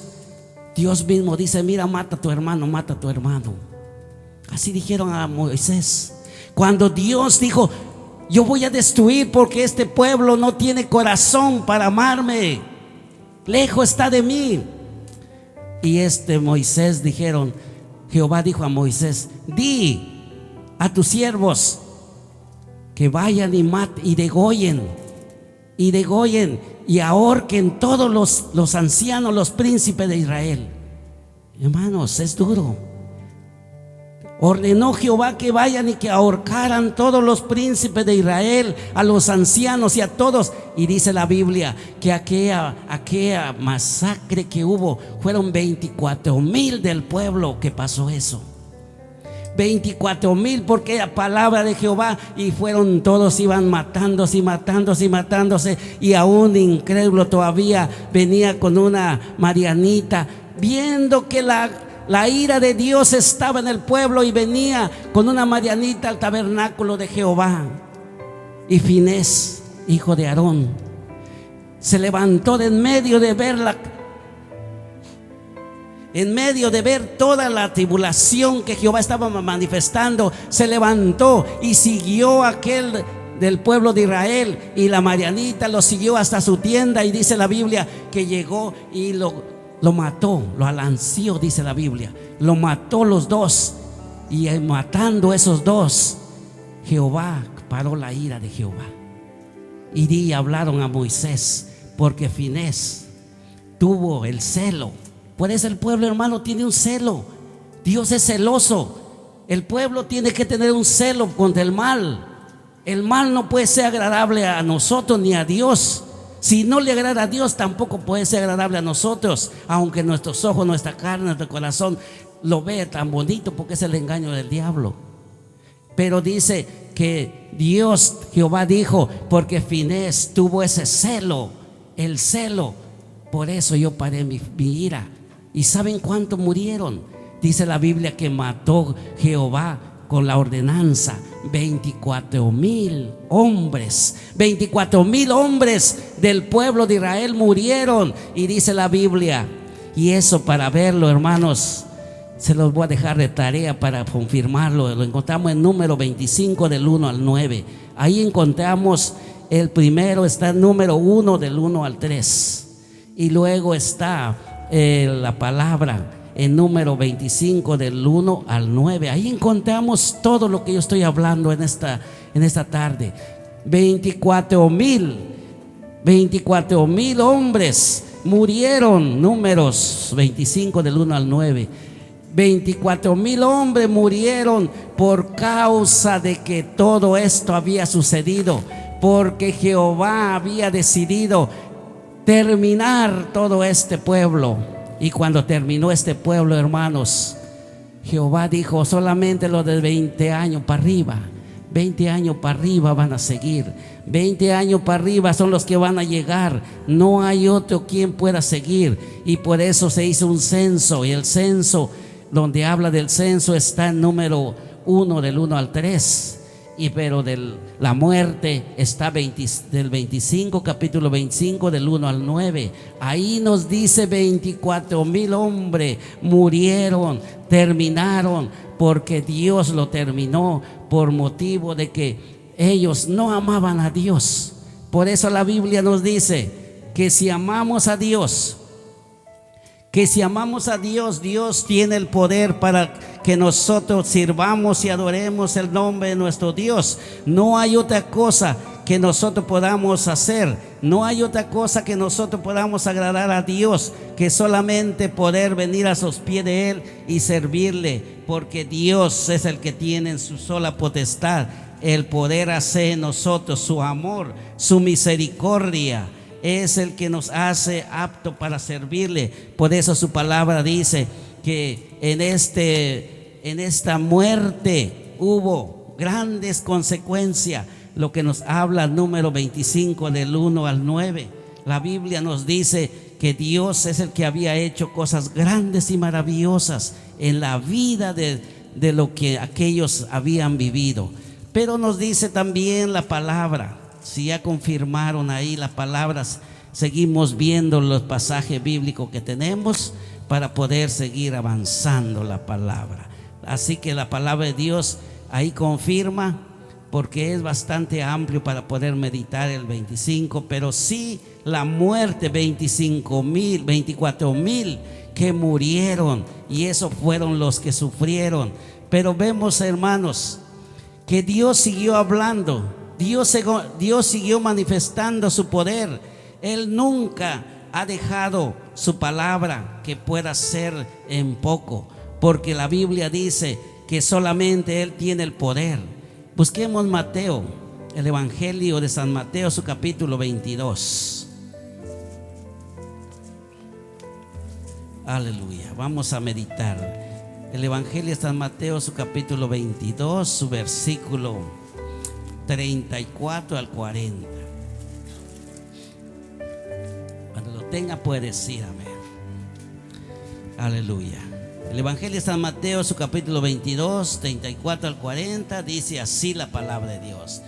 Dios mismo dice: mira, mata a tu hermano, mata a tu hermano. Así dijeron a Moisés. Cuando Dios dijo: yo voy a destruir porque este pueblo no tiene corazón para amarme, lejos está de mí. Y Moisés dijeron, Jehová dijo a Moisés: di a tus siervos que vayan y maten y degollen y ahorquen todos los ancianos, los príncipes de Israel. Hermanos, es duro. Ordenó Jehová que vayan y que ahorcaran todos los príncipes de Israel, a los ancianos y a todos. Y dice la Biblia que aquella masacre que hubo, fueron 24,000 del pueblo que pasó eso. 24,000, porque la palabra de Jehová, y fueron todos, iban matándose y matándose y matándose. Y aún incrédulo todavía venía con una marianita, viendo que la ira de Dios estaba en el pueblo, y venía con una marianita al tabernáculo de Jehová. Y Finés, hijo de Aarón, se levantó de en medio de ver toda la tribulación que Jehová estaba manifestando. Se levantó y siguió a aquel del pueblo de Israel, y la marianita lo siguió hasta su tienda. Y dice la Biblia que llegó y lo mató, lo alanció, dice la Biblia. Lo mató los dos. Y matando esos dos, Jehová paró la ira de Jehová. Y hablaron a Moisés, porque Finés tuvo el celo. Por eso el pueblo, hermano, tiene un celo. Dios es celoso. El pueblo tiene que tener un celo contra el mal. El mal no puede ser agradable a nosotros ni a Dios. Si no le agrada a Dios, tampoco puede ser agradable a nosotros, aunque nuestros ojos, nuestra carne, nuestro corazón lo vea tan bonito, porque es el engaño del diablo. Pero dice que Dios, Jehová dijo, porque Finés tuvo ese celo, el celo, por eso yo paré mi ira. ¿Y saben cuántos murieron? Dice la Biblia que mató Jehová con la ordenanza 24,000 hombres. 24,000 hombres del pueblo de Israel murieron. Y dice la Biblia, y eso para verlo, hermanos, Se los voy a dejar de tarea para confirmarlo. Lo encontramos en número 25 del 1 al 9. Ahí encontramos el primero, está el número 1 del 1 al 3. Y luego está la palabra en número 25 del 1 al 9. Ahí encontramos todo lo que yo estoy hablando en esta tarde. 24,000 hombres murieron. Números 25 del 1 al 9. 24,000 hombres murieron por causa de que todo esto había sucedido, porque Jehová había decidido terminar todo este pueblo. Y cuando terminó este pueblo, hermanos, Jehová dijo: solamente los de 20 años para arriba, 20 años para arriba van a seguir, 20 años para arriba son los que van a llegar, no hay otro quien pueda seguir. Y por eso se hizo un censo, y el censo, donde habla del censo, está en número 1 del 1 al 3. Pero de la muerte está del 25, capítulo 25 del 1 al 9. Ahí nos dice 24,000 hombres murieron, terminaron, porque Dios lo terminó por motivo de que ellos no amaban a Dios. Por eso la Biblia nos dice que si amamos a Dios, Dios tiene el poder para que nosotros sirvamos y adoremos el nombre de nuestro Dios. No hay otra cosa que nosotros podamos hacer, no hay otra cosa que nosotros podamos agradar a Dios, que solamente poder venir a sus pies de Él y servirle, porque Dios es el que tiene en su sola potestad el poder hacer en nosotros su amor, su misericordia. Es el que nos hace apto para servirle. Por eso su palabra dice que en esta muerte hubo grandes consecuencias. Lo que nos habla el número 25 del 1 al 9. La Biblia nos dice que Dios es el que había hecho cosas grandes y maravillosas en la vida de lo que aquellos habían vivido. Pero nos dice también la palabra, si ya confirmaron ahí las palabras, seguimos viendo los pasajes bíblicos que tenemos para poder seguir avanzando la palabra. Así que la palabra de Dios ahí confirma, porque es bastante amplio para poder meditar el 25, pero sí la muerte, 24,000 que murieron, y esos fueron los que sufrieron. Pero vemos, hermanos, que Dios siguió hablando, Dios siguió manifestando su poder. Él nunca ha dejado su palabra que pueda ser en poco, porque la Biblia dice que solamente Él tiene el poder. Busquemos Mateo, el Evangelio de San Mateo, su capítulo 22. Aleluya, vamos a meditar el Evangelio de San Mateo, su capítulo 22, su versículo 34 al 40. Cuando lo tenga puede decir amén. Aleluya. El Evangelio de San Mateo, su capítulo 22, 34 al 40, dice así la palabra de Dios.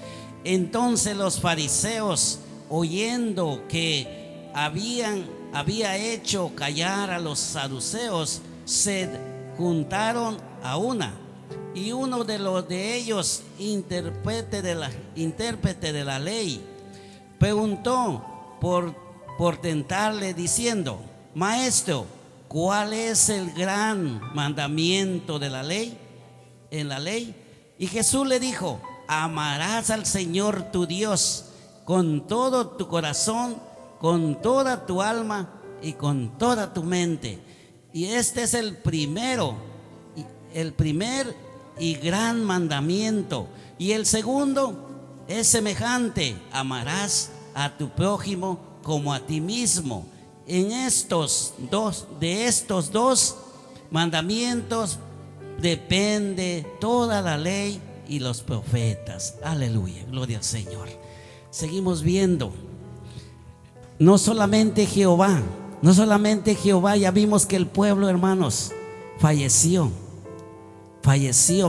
Entonces los fariseos, oyendo que había hecho callar a los saduceos, se juntaron a una. Y uno de ellos, intérprete de la ley, preguntó por tentarle, diciendo: Maestro, ¿cuál es el gran mandamiento de la ley? En la ley. Y Jesús le dijo: amarás al Señor tu Dios con todo tu corazón, con toda tu alma y con toda tu mente. Y este es el primer y gran mandamiento. Y el segundo es semejante: amarás a tu prójimo como a ti mismo. De estos dos mandamientos depende toda la ley y los profetas. Aleluya, gloria al Señor. Seguimos viendo, no solamente Jehová, ya vimos que el pueblo, hermanos, falleció,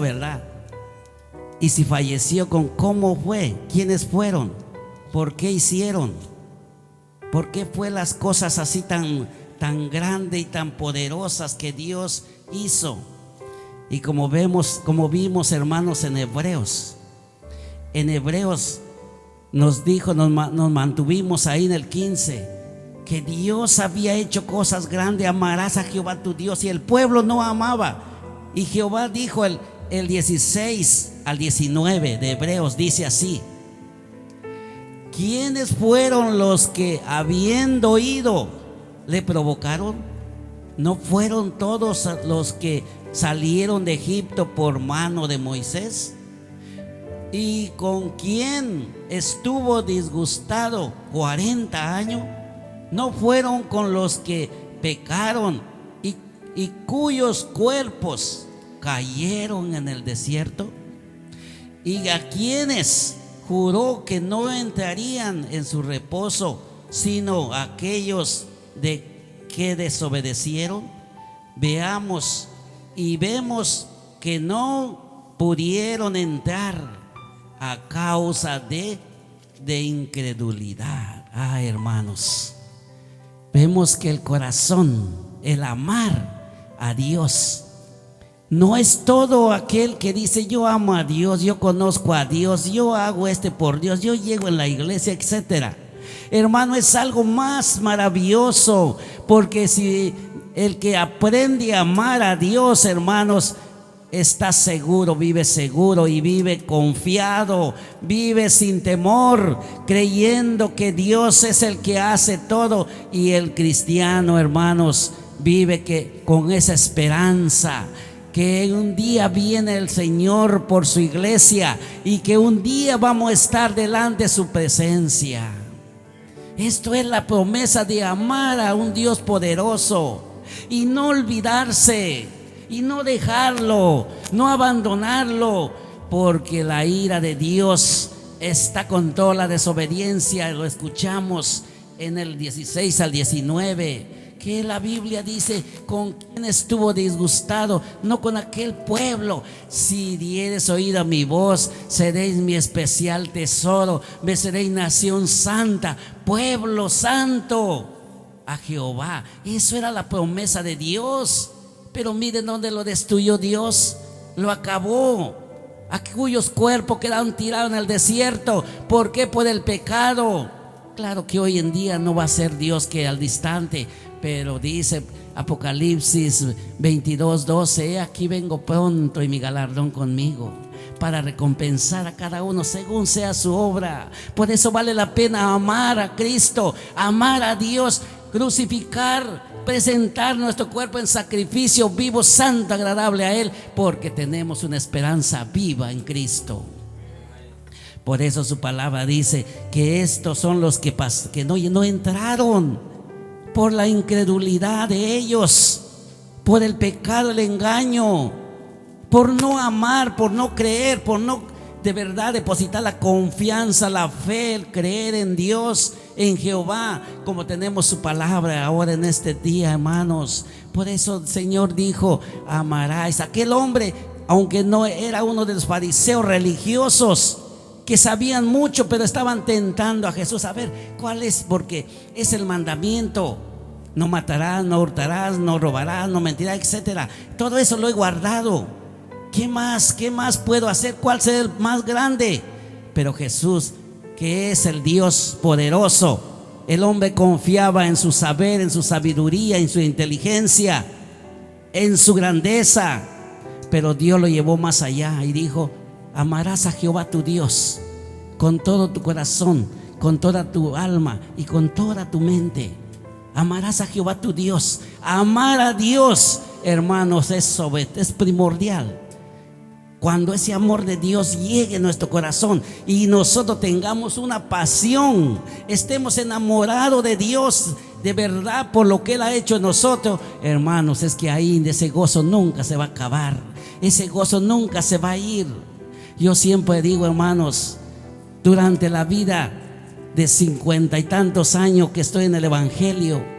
¿verdad? Y si falleció, ¿cómo fue? ¿Quiénes fueron? ¿Por qué hicieron? ¿Por qué fue las cosas así tan grandes y tan poderosas que Dios hizo Y como vimos, hermanos, en Hebreos nos dijo, nos mantuvimos ahí en el 15, que Dios había hecho cosas grandes. Amarás a Jehová tu Dios, y el pueblo no amaba. Y Jehová dijo, el 16 al 19 de Hebreos dice así: ¿quiénes fueron los que, habiendo oído, le provocaron? ¿No fueron todos los que salieron de Egipto por mano de Moisés? ¿Y con quién estuvo disgustado 40 años? ¿No fueron con los que pecaron y cuyos cuerpos cayeron en el desierto? ¿Y a quienes juró que no entrarían en su reposo, sino aquellos que desobedecieron? Vemos que no pudieron entrar a causa de incredulidad. Hermanos, vemos que el corazón, el amar a Dios, no es todo aquel que dice: yo amo a Dios, yo conozco a Dios, yo hago por Dios, yo llego en la iglesia, etcétera. Hermano, es algo más maravilloso, porque si el que aprende a amar a Dios, hermanos, está seguro, vive seguro y vive confiado, vive sin temor, creyendo que Dios es el que hace todo. Y el cristiano, hermanos, vive con esa esperanza, que un día viene el Señor por su iglesia y que un día vamos a estar delante de su presencia. Esto es la promesa de amar a un Dios poderoso y no olvidarse y no dejarlo, no abandonarlo, porque la ira de Dios está con toda la desobediencia. Lo escuchamos en el 16 al 19, que la Biblia dice: con quién estuvo disgustado, no con aquel pueblo. Si dieres oído a mi voz, seréis mi especial tesoro, me seréis nación santa, pueblo santo a Jehová. Eso era la promesa de Dios. Pero miren dónde lo destruyó Dios, lo acabó. A cuyos cuerpos quedaron tirados en el desierto. ¿Por qué? Por el pecado. Claro que hoy en día no va a ser Dios que al distante, pero dice Apocalipsis 22:12: aquí vengo pronto y mi galardón conmigo, para recompensar a cada uno según sea su obra. Por eso vale la pena amar a Cristo, amar a Dios, crucificar, presentar nuestro cuerpo en sacrificio vivo, santo, agradable a Él, porque tenemos una esperanza viva en Cristo. Por eso su palabra dice que estos son los que no entraron por la incredulidad de ellos, por el pecado, el engaño, por no amar, por no creer, por no de verdad depositar la confianza, la fe, el creer en Dios, en Jehová, como tenemos su palabra ahora en este día, hermanos. Por eso el Señor dijo: amarás. Aquel hombre, aunque no era uno de los fariseos religiosos que sabían mucho, pero estaban tentando a Jesús. A ver, ¿cuál es? Porque es el mandamiento: no matarás, no hurtarás, no robarás, no mentirás, etcétera. Todo eso lo he guardado. ¿Qué más puedo hacer? ¿Cuál será el más grande? Pero Jesús, que es el Dios poderoso, el hombre confiaba en su saber, en su sabiduría, en su inteligencia, en su grandeza. Pero Dios lo llevó más allá y dijo: amarás a Jehová tu Dios con todo tu corazón, con toda tu alma y con toda tu mente. Amarás a Jehová tu Dios. Amar a Dios, hermanos, es primordial. Cuando ese amor de Dios llegue a nuestro corazón y nosotros tengamos una pasión, estemos enamorados de Dios de verdad por lo que Él ha hecho en nosotros, hermanos, es que ahí ese gozo nunca se va a acabar, ese gozo nunca se va a ir. Yo siempre digo, hermanos, durante la vida de 50 y tantos años que estoy en el Evangelio,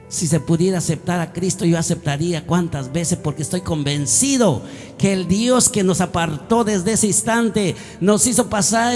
si se pudiera aceptar a Cristo, yo aceptaría cuántas veces, porque estoy convencido que el Dios que nos apartó desde ese instante nos hizo pasar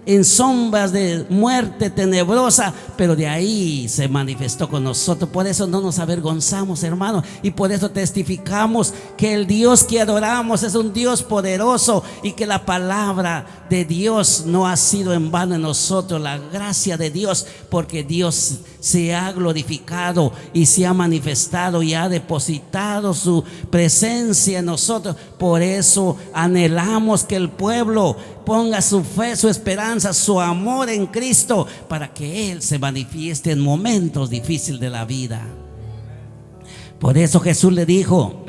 en sombras de muerte tenebrosa, pero de ahí se manifestó con nosotros. Por eso no nos avergonzamos, hermano, y por eso testificamos que el Dios que adoramos es un Dios poderoso, y que la palabra de Dios no ha sido en vano en nosotros, la gracia de Dios, porque Dios se ha glorificado y se ha manifestado y ha depositado su presencia en nosotros. Por eso anhelamos que el pueblo ponga su fe, su esperanza, su amor en Cristo, para que Él se manifieste en momentos difíciles de la vida. Por eso Jesús le dijo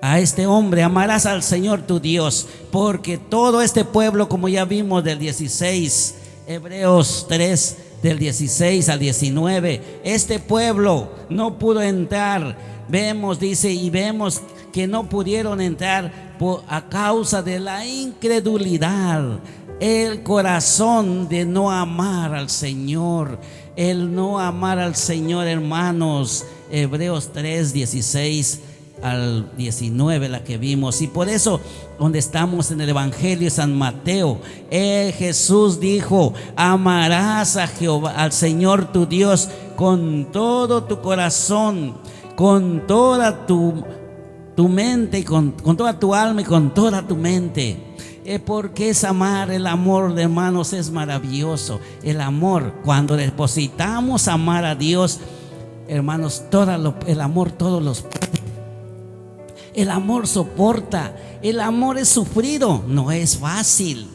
a este hombre: amarás al Señor tu Dios, porque todo este pueblo, como ya vimos del 16, Hebreos 3, del 16 al 19, este pueblo no pudo entrar. Vemos, dice, y vemos que no pudieron entrar a causa de la incredulidad, el corazón de no amar al Señor, el no amar al Señor, hermanos. Hebreos 3, 16 al 19, la que vimos. Y por eso, donde estamos en el Evangelio de San Mateo, Jesús dijo: amarás a Jehová, al Señor tu Dios, con todo tu corazón, con toda tu mente, y con toda tu alma y con toda tu mente. Porque es amar. El amor, de hermanos, es maravilloso. El amor, cuando depositamos amar a Dios, hermanos, el amor todos los... El amor soporta, el amor es sufrido, no es fácil.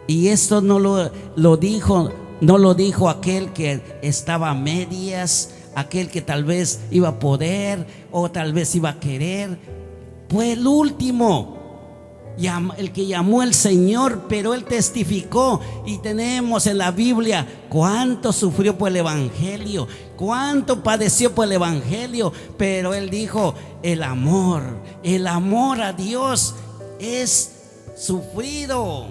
Y esto no lo dijo aquel que estaba a medias, aquel que tal vez iba a poder o tal vez iba a querer. Fue el último, el que llamó el Señor, pero Él testificó. Y tenemos en la Biblia cuánto sufrió por el Evangelio, cuánto padeció por el Evangelio. Pero Él dijo: el amor a Dios es sufrido,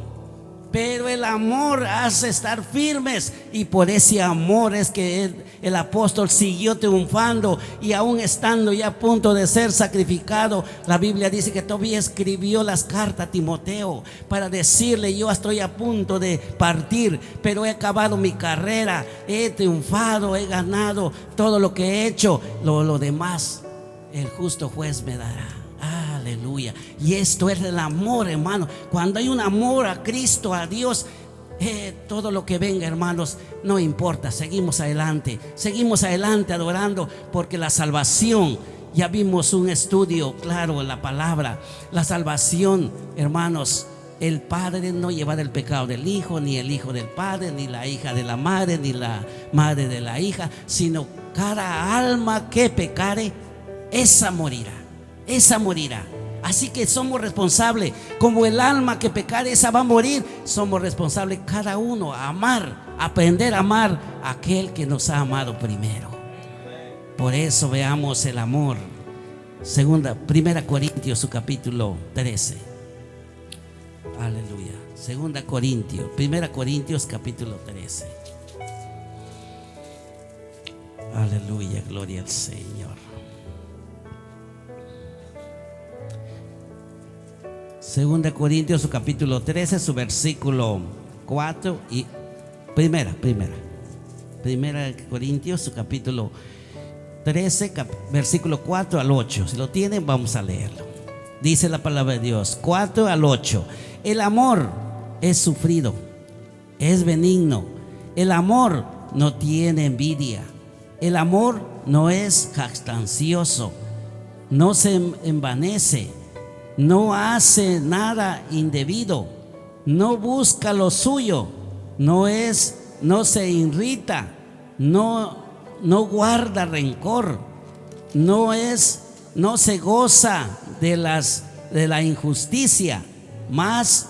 pero el amor hace estar firmes. Y por ese amor es que el apóstol siguió triunfando, y aún estando ya a punto de ser sacrificado, la Biblia dice que todavía escribió las cartas a Timoteo para decirle: yo estoy a punto de partir, pero he acabado mi carrera, he triunfado, he ganado todo lo que he hecho. Lo demás el justo juez me dará. Aleluya. Y esto es el amor, hermano. Cuando hay un amor a Cristo, a Dios, todo lo que venga, hermanos, no importa. Seguimos adelante adorando, porque la salvación, ya vimos un estudio claro en la palabra. La salvación, hermanos, el Padre no llevará el pecado del Hijo, ni el Hijo del Padre, ni la hija de la madre, ni la madre de la hija, sino cada alma que pecare, esa morirá. Así que somos responsables. Como el alma que pecare, esa va a morir. Somos responsables cada uno a amar, aprender a amar a aquel que nos ha amado primero. Por eso veamos el amor. Primera Corintios, su capítulo 13. Aleluya. Primera Corintios capítulo 13. Aleluya, gloria al Señor. Segunda Corintios, su capítulo 13, su versículo 4 y Primera Corintios, su capítulo 13, versículo 4 al 8. Si lo tienen, vamos a leerlo. Dice la palabra de Dios, 4 al 8. El amor es sufrido, es benigno. El amor no tiene envidia. El amor no es jactancioso, no se envanece, no hace nada indebido, no busca lo suyo, no se irrita, no guarda rencor, no se goza de la injusticia, más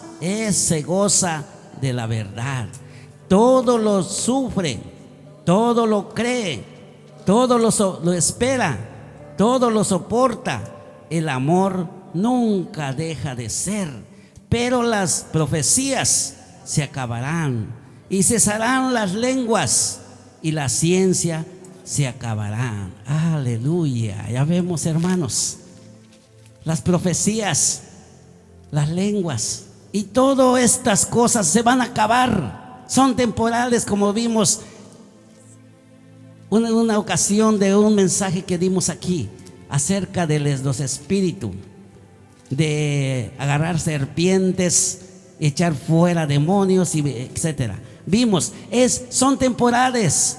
se goza de la verdad. Todo lo sufre, todo lo cree, todo lo espera, todo lo soporta. El amor nunca deja de ser. Pero las profecías se acabarán, y cesarán las lenguas, y la ciencia se acabarán. Aleluya. Ya vemos, hermanos, las profecías, las lenguas Y todas estas cosas se van a acabar. Son temporales, como vimos una ocasión de un mensaje que dimos aquí acerca de los espíritus, de agarrar serpientes, echar fuera demonios, y etcétera. Vimos, son temporales,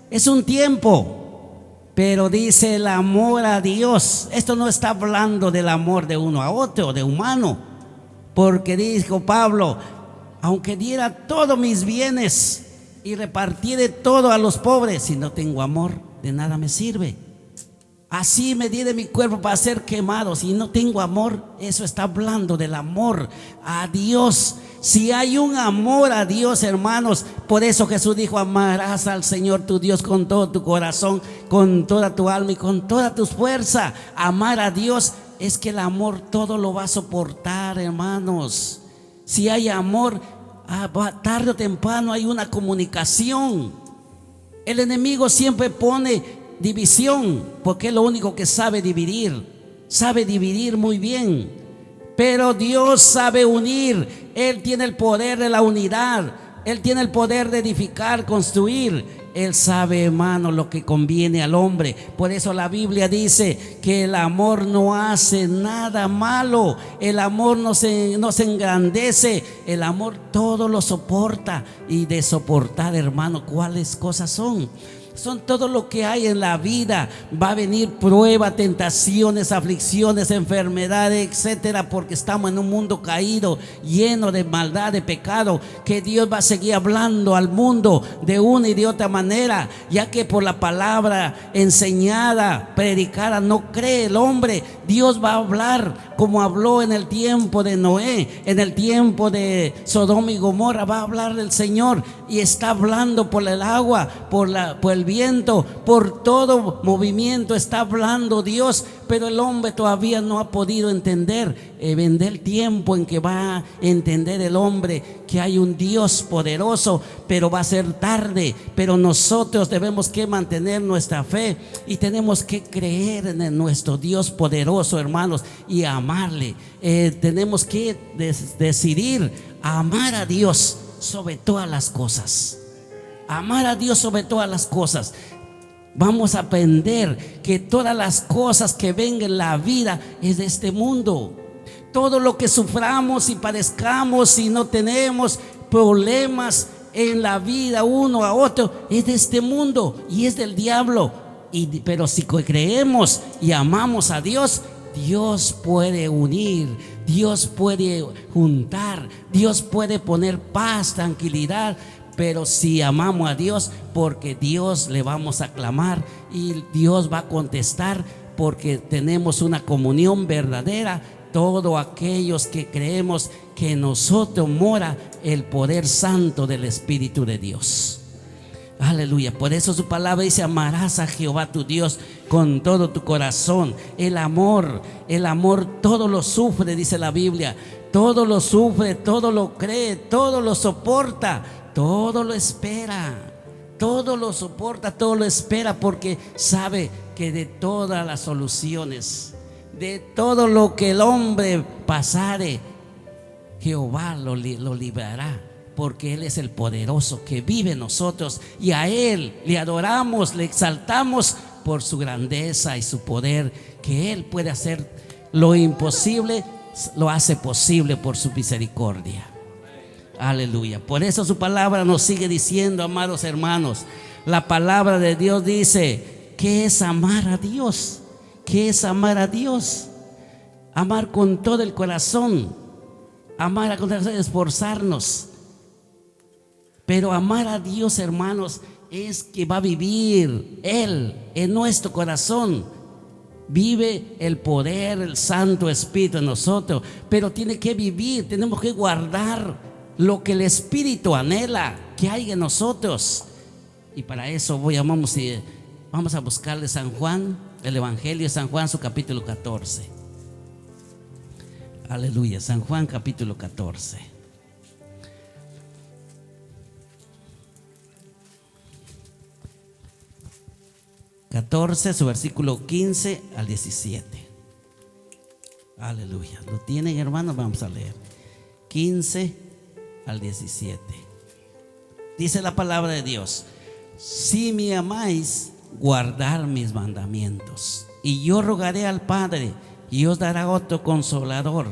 es un tiempo. Pero dice el amor a Dios. Esto no está hablando del amor de uno a otro, de humano. Porque dijo Pablo: aunque diera todos mis bienes y repartiera todo a los pobres, si no tengo amor, de nada me sirve. Así me di de mi cuerpo para ser quemado. Si no tengo amor, eso está hablando del amor a Dios. Si hay un amor a Dios, hermanos, por eso Jesús dijo: amarás al Señor tu Dios con todo tu corazón, con toda tu alma y con toda tu fuerza. Amar a Dios es que el amor todo lo va a soportar, hermanos. Si hay amor, tarde o temprano hay una comunicación. El enemigo siempre pone división, porque es lo único que sabe dividir muy bien. Pero Dios sabe unir. Él tiene el poder de la unidad. Él tiene el poder de edificar, construir. Él sabe, hermano, lo que conviene al hombre. Por eso la Biblia dice que el amor no hace nada malo. El amor no se engrandece. El amor todo lo soporta. Y de soportar, hermano, ¿cuáles cosas son? Son todo lo que hay en la vida. Va a venir prueba, tentaciones, aflicciones, enfermedades, etcétera, porque estamos en un mundo caído, lleno de maldad, de pecado, que Dios va a seguir hablando al mundo de una y de otra manera, ya que por la palabra enseñada, predicada, no cree el hombre. Dios va a hablar como habló en el tiempo de Noé, en el tiempo de Sodoma y Gomorra. Va a hablar el Señor, y está hablando por el agua, por el viento, por todo movimiento está hablando Dios. Pero el hombre todavía no ha podido entender. Vendrá el tiempo en que va a entender el hombre que hay un Dios poderoso, pero va a ser tarde. Pero nosotros debemos que mantener nuestra fe y tenemos que creer en nuestro Dios poderoso, hermanos, y amarle. Tenemos que decidir amar a Dios sobre todas las cosas. Amar a Dios sobre todas las cosas. Vamos a aprender que todas las cosas que vengan en la vida es de este mundo. Todo lo que suframos y padezcamos y no tenemos problemas en la vida uno a otro es de este mundo y es del diablo. Pero si creemos y amamos a Dios, Dios puede unir, Dios puede juntar, Dios puede poner paz, tranquilidad. Pero si amamos a Dios, porque Dios le vamos a clamar y Dios va a contestar, porque tenemos una comunión verdadera. Todos aquellos que creemos que en nosotros mora el poder santo del Espíritu de Dios. Aleluya. Por eso su palabra dice: amarás a Jehová tu Dios con todo tu corazón. El amor todo lo sufre, dice la Biblia. Todo lo sufre, todo lo cree, todo lo soporta, todo lo espera, todo lo soporta, todo lo espera, porque sabe que de todas las soluciones, de todo lo que el hombre pasare, Jehová lo librará, porque Él es el poderoso que vive en nosotros, y a Él le adoramos, le exaltamos por su grandeza y su poder, que Él puede hacer lo imposible, lo hace posible por su misericordia. Aleluya. Por eso su palabra nos sigue diciendo, amados hermanos, la palabra de Dios dice: ¿qué es amar a Dios? ¿Qué es amar a Dios? Amar con todo el corazón, amar con todo el corazón, esforzarnos. Pero amar a Dios, hermanos, es que va a vivir Él en nuestro corazón. Vive el poder, el Santo Espíritu en nosotros, pero tiene que vivir, tenemos que guardar lo que el Espíritu anhela que hay en nosotros. Y para eso vamos a buscarle San Juan, el Evangelio de San Juan, su capítulo 14. Aleluya. San Juan capítulo 14. Su versículo 15 al 17. Aleluya. ¿Lo tienen, hermanos? Vamos a leer. 15 al 17. Dice la palabra de Dios: si me amáis, guardar mis mandamientos. Y yo rogaré al Padre, y os dará otro consolador,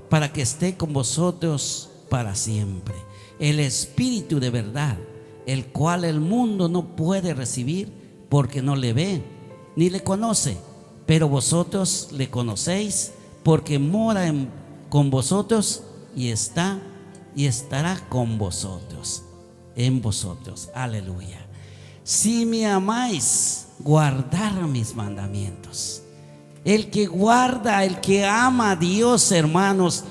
para que esté con vosotros para siempre, el Espíritu de verdad, el cual el mundo no puede recibir, porque no le ve ni le conoce. Pero vosotros le conocéis, porque mora con vosotros y estará con vosotros, en vosotros. Aleluya. Si me amáis, guardar mis mandamientos. El que guarda, el que ama a Dios, hermanos,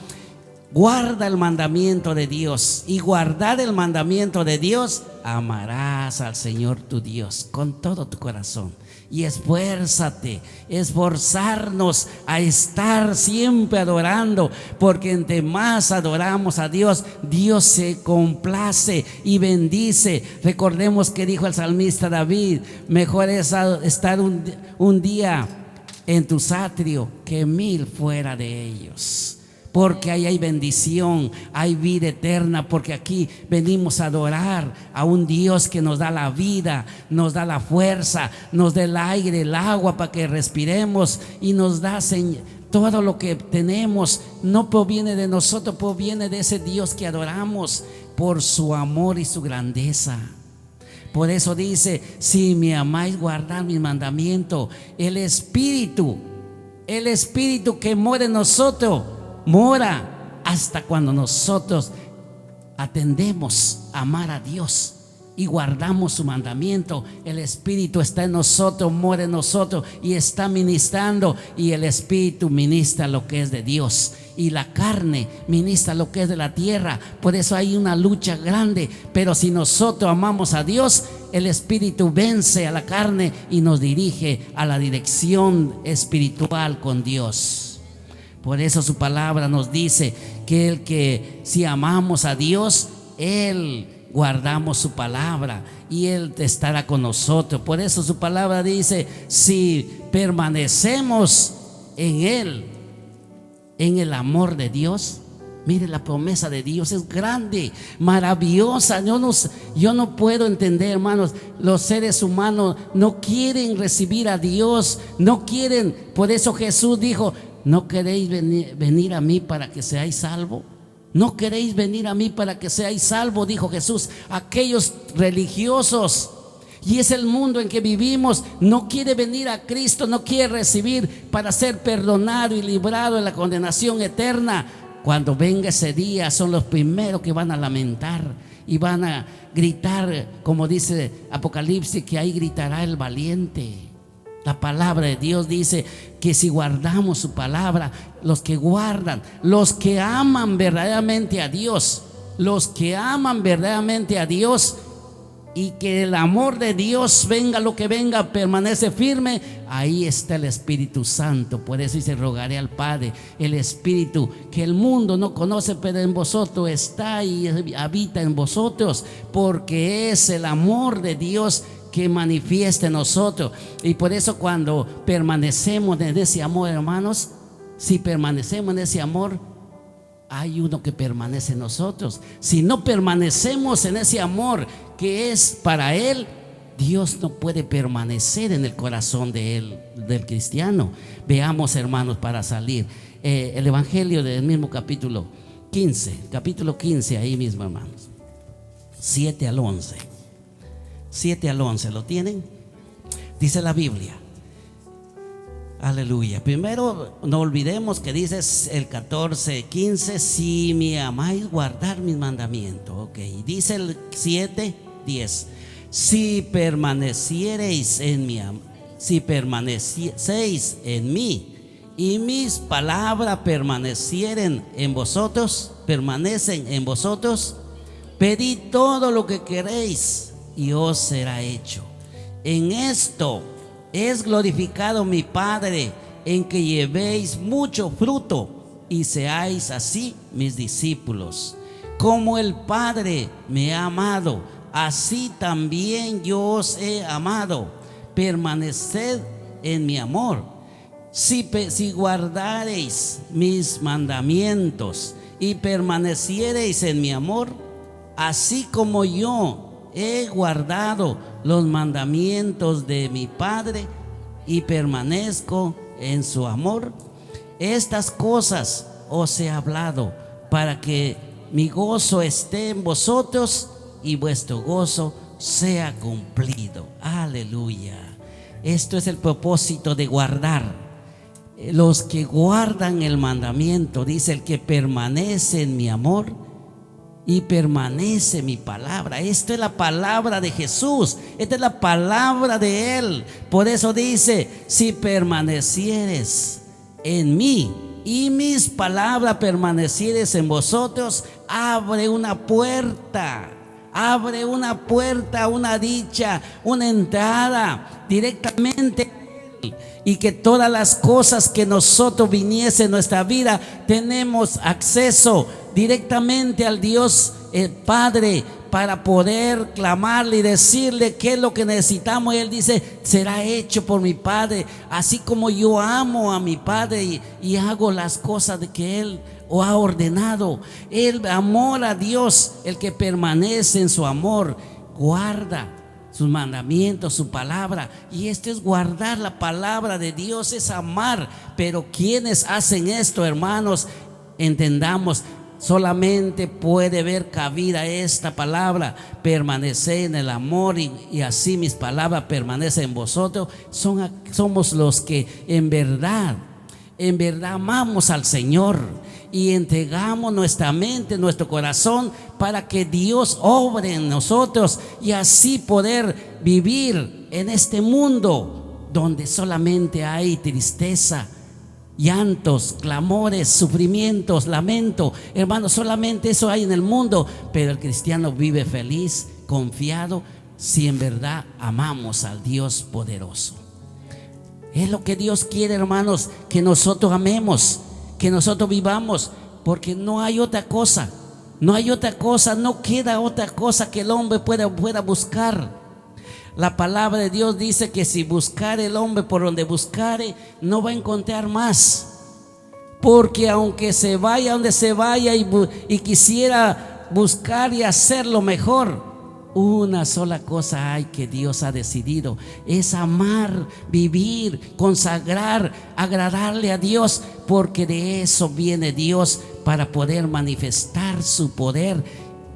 guarda el mandamiento de Dios. Y guardar el mandamiento de Dios, amarás al Señor tu Dios con todo tu corazón. Y esfuérzate, esforzarnos a estar siempre adorando, porque entre más adoramos a Dios, Dios se complace y bendice. Recordemos que dijo el salmista David: mejor es estar un día en tu atrio que 1000 fuera de ellos. Porque ahí hay bendición, hay vida eterna, porque aquí venimos a adorar a un Dios que nos da la vida, nos da la fuerza, nos da el aire, el agua para que respiremos, y nos da todo lo que tenemos. No proviene de nosotros, proviene de ese Dios que adoramos por su amor y su grandeza. Por eso dice: si me amáis, guardad mi mandamiento. El Espíritu que mora en nosotros, mora hasta cuando nosotros atendemos a amar a Dios y guardamos su mandamiento. El Espíritu está en nosotros, mora en nosotros y está ministrando. Y el Espíritu ministra lo que es de Dios, y la carne ministra lo que es de la tierra. Por eso hay una lucha grande. Pero si nosotros amamos a Dios, el Espíritu vence a la carne y nos dirige a la dirección espiritual con Dios. Por eso su palabra nos dice que si amamos a Dios, Él guardamos su palabra y Él estará con nosotros. Por eso su palabra dice: si permanecemos en Él, en el amor de Dios. Mire, la promesa de Dios es grande, maravillosa. Yo no puedo entender, hermanos. Los seres humanos no quieren recibir a Dios, no quieren. Por eso Jesús dijo: ¿no queréis venir a mí para que seáis salvos? ¿No queréis venir a mí para que seáis salvos?, dijo Jesús. Aquellos religiosos, y es el mundo en que vivimos, no quiere venir a Cristo, no quiere recibir para ser perdonado y librado de la condenación eterna. Cuando venga ese día, son los primeros que van a lamentar y van a gritar, como dice Apocalipsis, que ahí gritará el valiente. La palabra de Dios dice que si guardamos su palabra, los que guardan, los que aman verdaderamente a Dios, los que aman verdaderamente a Dios, y que el amor de Dios, venga lo que venga, permanece firme, ahí está el Espíritu Santo. Por eso dice: rogaré al Padre, el Espíritu que el mundo no conoce, pero en vosotros está y habita en vosotros, porque es el amor de Dios que manifiesta en nosotros. Y por eso, cuando permanecemos en ese amor, hermanos, si permanecemos en ese amor, hay uno que permanece en nosotros. Si no permanecemos en ese amor que es para Él, Dios no puede permanecer en el corazón de él, del cristiano. Veamos, hermanos, para salir el Evangelio del mismo capítulo 15, ahí mismo, hermanos, 7 al 11. 7 al 11, ¿lo tienen? Dice la Biblia. Aleluya. Primero, no olvidemos que dice el 14:15: si me amáis, guardar mis mandamientos. Ok. Dice el 7:10: si permaneciereis en mí, si permanecéis en mí y mis palabras permanecen en vosotros, pedid todo lo que queréis y os será hecho. En esto es glorificado mi Padre, en que llevéis mucho fruto y seáis así mis discípulos. Como el Padre me ha amado, así también yo os he amado. Permaneced en mi amor. Si guardareis mis mandamientos, y permaneciereis en mi amor, así como yo he guardado los mandamientos de mi Padre y permanezco en su amor. Estas cosas os he hablado para que mi gozo esté en vosotros y vuestro gozo sea cumplido. Aleluya. Esto es el propósito de guardar. Los que guardan el mandamiento, dice, el que permanece en mi amor y permanece mi palabra. Esta es la palabra de Jesús, esta es la palabra de Él. Por eso dice: si permanecieres en mí y mis palabras permanecieres en vosotros, abre una puerta, una dicha, una entrada directamente a Él. Y que todas las cosas que nosotros viniese en nuestra vida, tenemos acceso directamente al Dios el Padre, para poder clamarle y decirle qué es lo que necesitamos. Y Él dice: será hecho por mi Padre, así como yo amo a mi Padre y hago las cosas de que Él ha ordenado. El amor a Dios, el que permanece en su amor, guarda sus mandamientos, su palabra. Y esto es guardar la palabra de Dios, es amar. Pero quienes hacen esto, hermanos, entendamos, solamente puede haber cabida esta palabra: permanecer en el amor, y así mis palabras permanecen en vosotros. Somos los que en verdad amamos al Señor y entregamos nuestra mente, nuestro corazón, para que Dios obre en nosotros y así poder vivir en este mundo donde solamente hay tristeza, llantos, clamores, sufrimientos, lamento. Hermanos, solamente eso hay en el mundo. Pero el cristiano vive feliz, confiado, si en verdad amamos al Dios poderoso. Es lo que Dios quiere, hermanos, que nosotros amemos, que nosotros vivamos, porque no hay otra cosa, no queda otra cosa que el hombre pueda buscar. La palabra de Dios dice que si buscare el hombre por donde buscare, no va a encontrar más. Porque aunque se vaya donde se vaya y quisiera buscar y hacerlo mejor, una sola cosa hay que Dios ha decidido: es amar, vivir, consagrar, agradarle a Dios, porque de eso viene Dios, para poder manifestar su poder.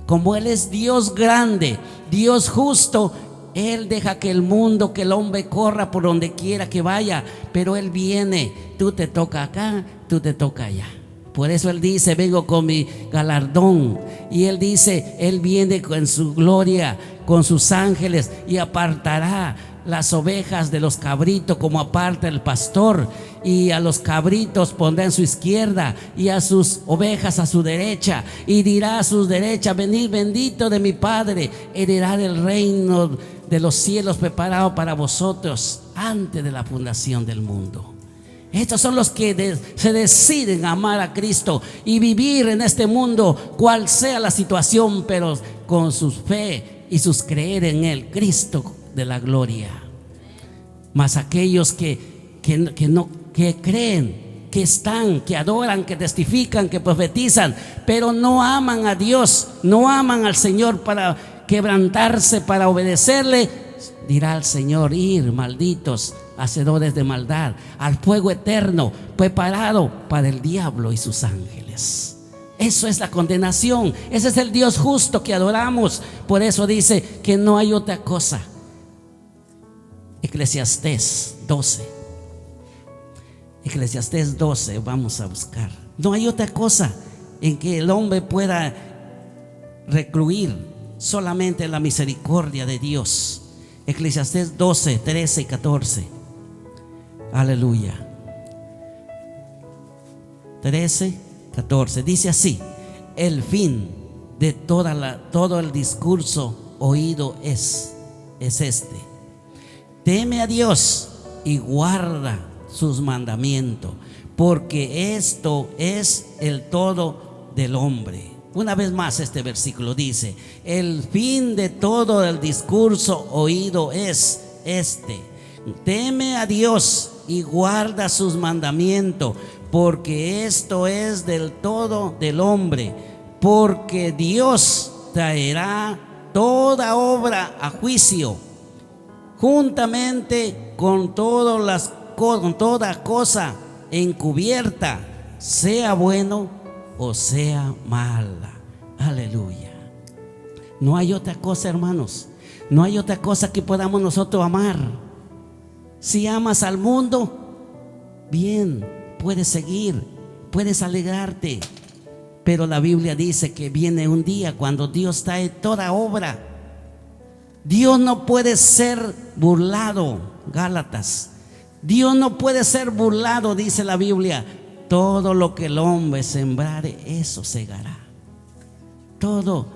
Como Él es Dios grande, Dios justo, Él deja que el mundo, que el hombre corra por donde quiera que vaya, pero Él viene. Tú te toca acá, tú te toca allá. Por eso Él dice: vengo con mi galardón. Y Él dice: Él viene con su gloria, con sus ángeles, y apartará las ovejas de los cabritos, como aparta el pastor. Y a los cabritos pondrá en su izquierda, y a sus ovejas a su derecha. Y dirá a sus derechas: venid, bendito de mi Padre, heredad el reino de los cielos preparado para vosotros antes de la fundación del mundo. Estos son los que se deciden a amar a Cristo y vivir en este mundo, cual sea la situación, pero con su fe y sus creer en Él, Cristo de la gloria. Mas aquellos que creen, que están, que adoran, que testifican, que profetizan, pero no aman a Dios, no aman al Señor para quebrantarse, para obedecerle, dirá el Señor: ir, malditos, hacedores de maldad, al fuego eterno preparado para el diablo y sus ángeles. Eso es la condenación. Ese es el Dios justo que adoramos. Por eso dice que no hay otra cosa. Eclesiastés 12, vamos a buscar. No hay otra cosa en que el hombre pueda recluir, solamente la misericordia de Dios. Eclesiastés 12, 13 y 14. Aleluya. 13, 14. Dice así: el fin de todo el discurso oído es este: teme a Dios y guarda sus mandamientos, porque esto es el todo del hombre. Una vez más este versículo dice: el fin de todo el discurso oído es este: teme a Dios y guarda sus mandamientos, porque esto es del todo del hombre, porque Dios traerá toda obra a juicio, juntamente con con toda cosa encubierta, sea bueno o sea mala. Aleluya. No hay otra cosa, hermanos. No hay otra cosa que podamos nosotros amar. Si amas al mundo, bien, puedes seguir, puedes alegrarte. Pero la Biblia dice que viene un día cuando Dios trae toda obra. Dios no puede ser burlado, Gálatas. Dios no puede ser burlado, dice la Biblia. Todo lo que el hombre sembrare, eso segará. Todo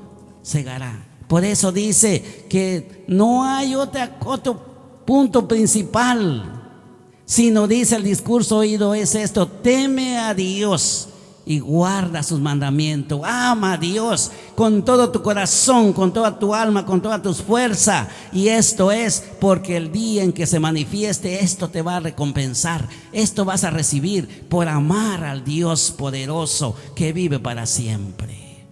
segará. Por eso dice que no hay otro punto principal, sino dice el discurso oído es esto: teme a Dios y guarda sus mandamientos. Ama a Dios con todo tu corazón, con toda tu alma, con toda tu fuerza. Y esto es porque el día en que se manifieste, esto te va a recompensar. Esto vas a recibir por amar al Dios poderoso que vive para siempre.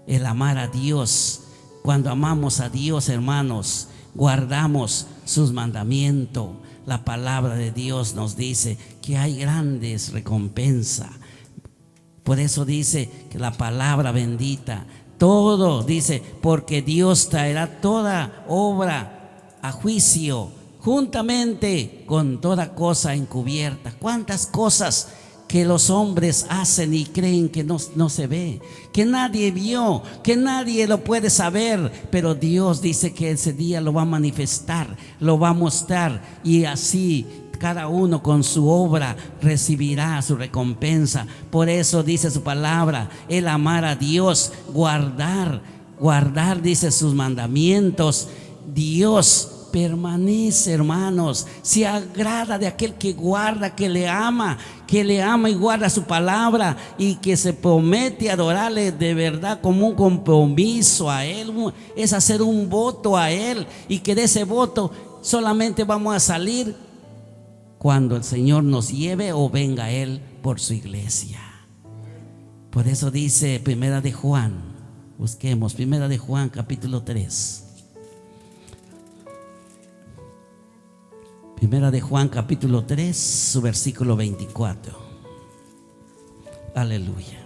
El amar a Dios. Cuando amamos a Dios, hermanos, guardamos sus mandamientos. La palabra de Dios nos dice que hay grandes recompensas. Por eso dice que la palabra bendita, todo dice, porque Dios traerá toda obra a juicio, juntamente con toda cosa encubierta. ¿Cuántas cosas que los hombres hacen y creen que no se ve, que nadie vio, que nadie lo puede saber? Pero Dios dice que ese día lo va a manifestar, lo va a mostrar, y así cada uno con su obra recibirá su recompensa. Por eso dice su palabra, el amar a Dios, guardar dice sus mandamientos. Dios permanece, hermanos, se agrada de aquel que guarda, que le ama y guarda su palabra, y que se promete adorarle de verdad como un compromiso a Él. Es hacer un voto a Él, y que de ese voto solamente vamos a salir cuando el Señor nos lleve o venga Él por su iglesia. Por eso dice Primera de Juan, busquemos Primera de Juan capítulo 3. Primera de Juan capítulo 3, su versículo 24. Aleluya.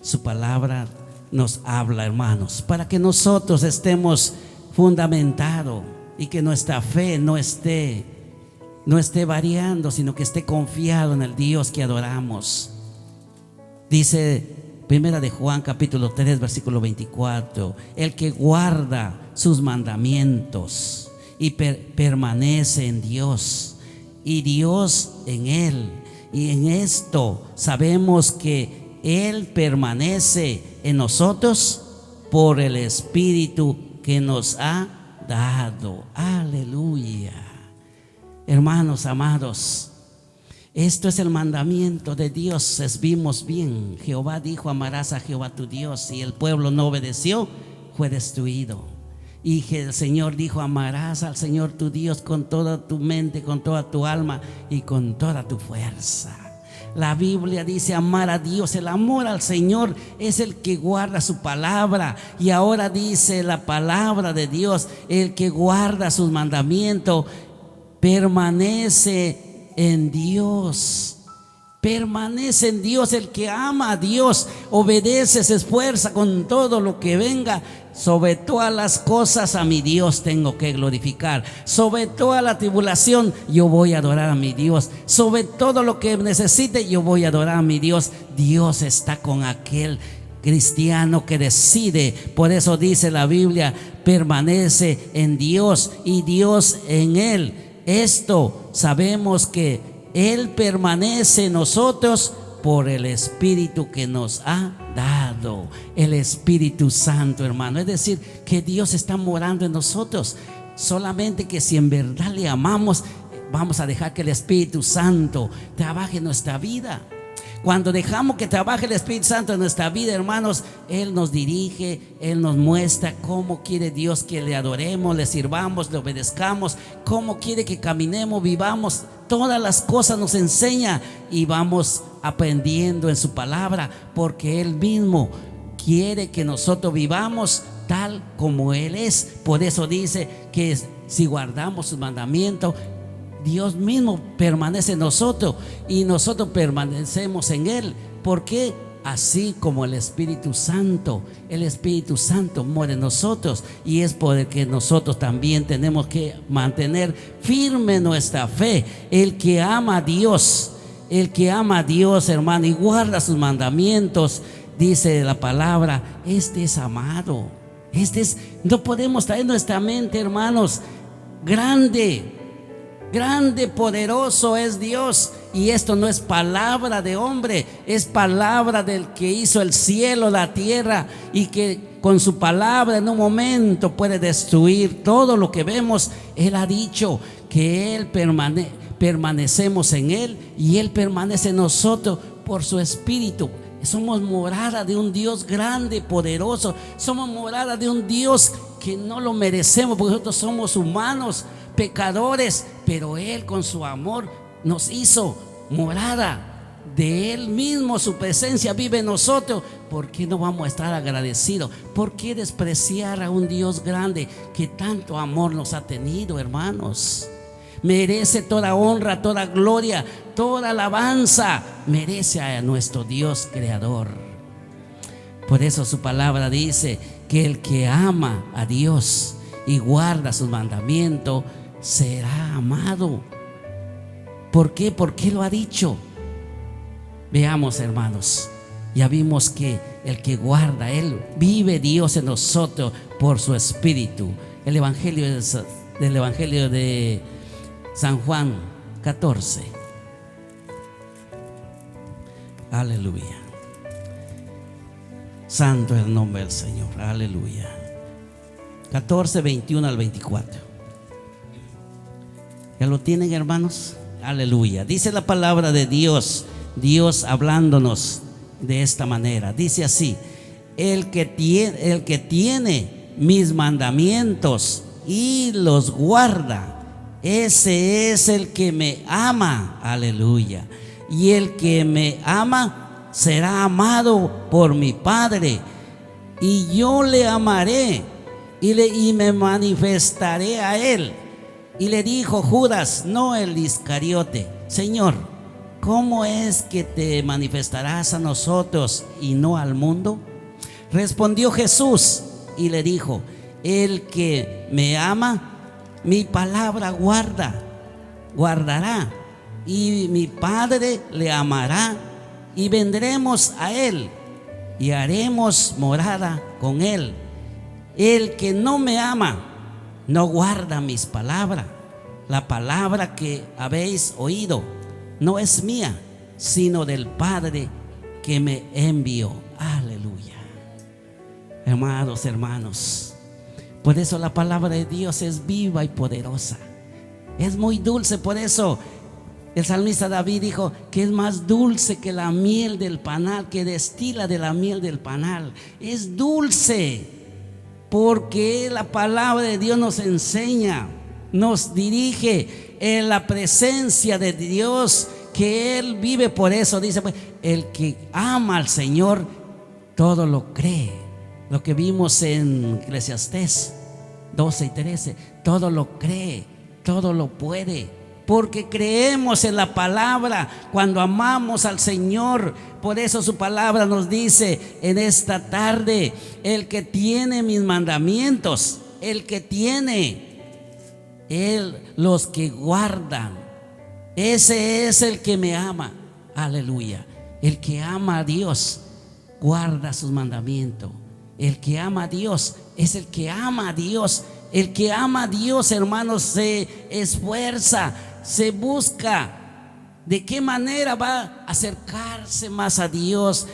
Su palabra nos habla, hermanos, para que nosotros estemos fundamentados y que nuestra fe no esté variando, sino que esté confiado en el Dios que adoramos. Dice Primera de Juan capítulo 3 versículo 24: el que guarda sus mandamientos y permanece en Dios y Dios en él, y en esto sabemos que Él permanece en nosotros por el Espíritu que nos ha dado. Aleluya. Hermanos amados, esto es el mandamiento de Dios. Vimos bien, Jehová dijo: amarás a Jehová tu Dios, y el pueblo no obedeció, fue destruido. Y el Señor dijo: amarás al Señor tu Dios con toda tu mente, con toda tu alma y con toda tu fuerza. La Biblia dice amar a Dios. El amor al Señor es el que guarda su palabra. Y ahora dice la palabra de Dios: el que guarda sus mandamientos permanece en Dios. Permanece en Dios. El que ama a Dios obedece, se esfuerza con todo lo que venga. Sobre todas las cosas a mi Dios tengo que glorificar. Sobre toda la tribulación yo voy a adorar a mi Dios. Sobre todo lo que necesite yo voy a adorar a mi Dios. Dios está con aquel cristiano que decide. Por eso dice la Biblia: permanece en Dios y Dios en él. Esto sabemos que Él permanece en nosotros por el Espíritu que nos ha dado, el Espíritu Santo, hermano. Es decir, que Dios está morando en nosotros. Solamente que si en verdad le amamos, vamos a dejar que el Espíritu Santo trabaje en nuestra vida. Cuando dejamos que trabaje el Espíritu Santo en nuestra vida, hermanos, Él nos dirige, Él nos muestra cómo quiere Dios que le adoremos, le sirvamos, le obedezcamos, cómo quiere que caminemos, vivamos todas las cosas nos enseña y vamos aprendiendo en su palabra, porque Él mismo quiere que nosotros vivamos tal como Él es. Por eso dice que si guardamos sus mandamientos, Dios mismo permanece en nosotros y nosotros permanecemos en Él. ¿Por qué? Así como el Espíritu Santo muere en nosotros, y es por el que nosotros también tenemos que mantener firme nuestra fe. El que ama a Dios, hermano, y guarda sus mandamientos, dice la palabra, este es amado. No podemos traer nuestra mente, hermanos. Grande, poderoso es Dios. Y esto no es palabra de hombre, es palabra del que hizo el cielo, la tierra, y que con su palabra en un momento puede destruir todo lo que vemos. Él ha dicho que Él permanecemos en Él y Él permanece en nosotros por su Espíritu. Somos morada de un Dios grande, poderoso. Somos morada de un Dios que no lo merecemos, porque nosotros somos humanos, pecadores, pero Él con su amor nos hizo morada de Él mismo. Su presencia vive en nosotros. ¿Por qué no vamos a estar agradecidos? ¿Por qué despreciar a un Dios grande que tanto amor nos ha tenido, hermanos? Merece toda honra, toda gloria, toda alabanza. Merece a nuestro Dios creador. Por eso su palabra dice que el que ama a Dios y guarda sus mandamientos será amado. ¿Por qué? ¿Por qué lo ha dicho? Veamos, hermanos. Ya vimos que el que guarda, Él vive Dios en nosotros por su Espíritu. El Evangelio de San Juan 14. Aleluya. Santo es el nombre del Señor. Aleluya. 14, 21 al 24. ¿Ya lo tienen, hermanos? Aleluya. Dice la palabra de Dios, Dios hablándonos de esta manera. Dice así: el que tiene mis mandamientos y los guarda, ese es el que me ama. Aleluya. Y el que me ama será amado por mi Padre, y yo le amaré y me manifestaré a él. Y le dijo Judas, no el Iscariote: Señor, ¿cómo es que te manifestarás a nosotros y no al mundo? Respondió Jesús y le dijo: el que me ama, mi palabra guardará, y mi Padre le amará, y vendremos a él y haremos morada con él. El que no me ama no guarda mis palabras. La palabra que habéis oído no es mía, sino del Padre que me envió. Aleluya. Hermanos, por eso la palabra de Dios es viva y poderosa. Es muy dulce. Por eso el salmista David dijo que es más dulce que la miel del panal, que destila de la miel del panal. Es dulce porque la palabra de Dios nos enseña, nos dirige en la presencia de Dios, que Él vive. Por eso dice, pues, el que ama al Señor todo lo cree. Lo que vimos en Eclesiastés 12 y 13, todo lo cree, todo lo puede, porque creemos en la palabra cuando amamos al Señor. Por eso su palabra nos dice en esta tarde: el que tiene mis mandamientos, el que tiene, los que guardan, ese es el que me ama. Aleluya. El que ama a Dios guarda sus mandamientos. El que ama a Dios es el que ama a Dios. El que ama a Dios, hermanos, se esfuerza, se busca de qué manera va a acercarse más a Dios,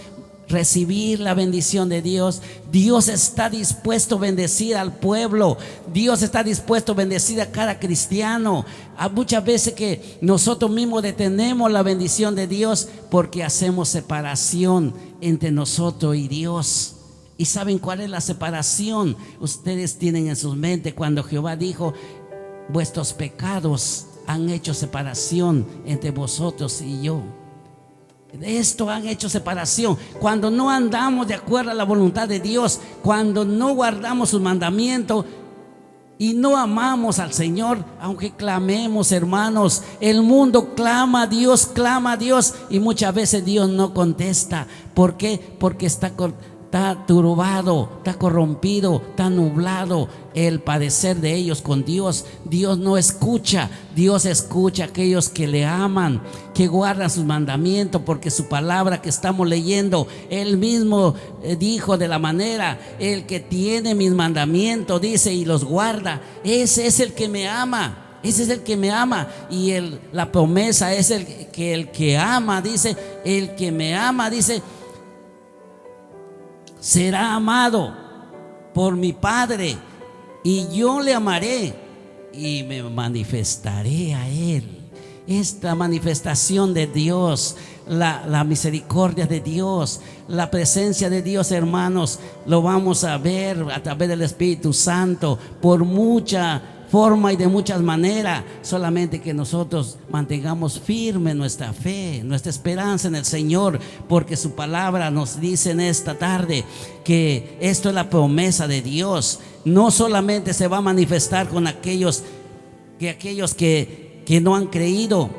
recibir la bendición de Dios. Dios está dispuesto a bendecir al pueblo. Dios está dispuesto a bendecir a cada cristiano. Hay muchas veces que nosotros mismos detenemos la bendición de Dios porque hacemos separación entre nosotros y Dios. ¿Y saben cuál es la separación? Ustedes tienen en sus mentes cuando Jehová dijo: vuestros pecados han hecho separación entre vosotros y yo. Esto han hecho separación. Cuando no andamos de acuerdo a la voluntad de Dios, cuando no guardamos sus mandamientos y no amamos al Señor, aunque clamemos, hermanos, el mundo clama a Dios y muchas veces Dios no contesta. ¿Por qué? Porque está turbado, está corrompido, está nublado el padecer de ellos con Dios. Dios no escucha. Dios escucha a aquellos que le aman, que guardan sus mandamientos, porque su palabra que estamos leyendo, Él mismo dijo de la manera: el que tiene mis mandamientos, dice, y los guarda, ese es el que me ama. Ese es el que me ama. Y la promesa es el que ama, dice, el que me ama, dice, será amado por mi Padre, y yo le amaré y me manifestaré a él. Esta manifestación de Dios, la misericordia de Dios, la presencia de Dios, hermanos, lo vamos a ver a través del Espíritu Santo por mucha forma y de muchas maneras. Solamente que nosotros mantengamos firme nuestra fe, nuestra esperanza en el Señor, porque su palabra nos dice en esta tarde que esto es la promesa de Dios. No solamente se va a manifestar con aquellos que no han creído,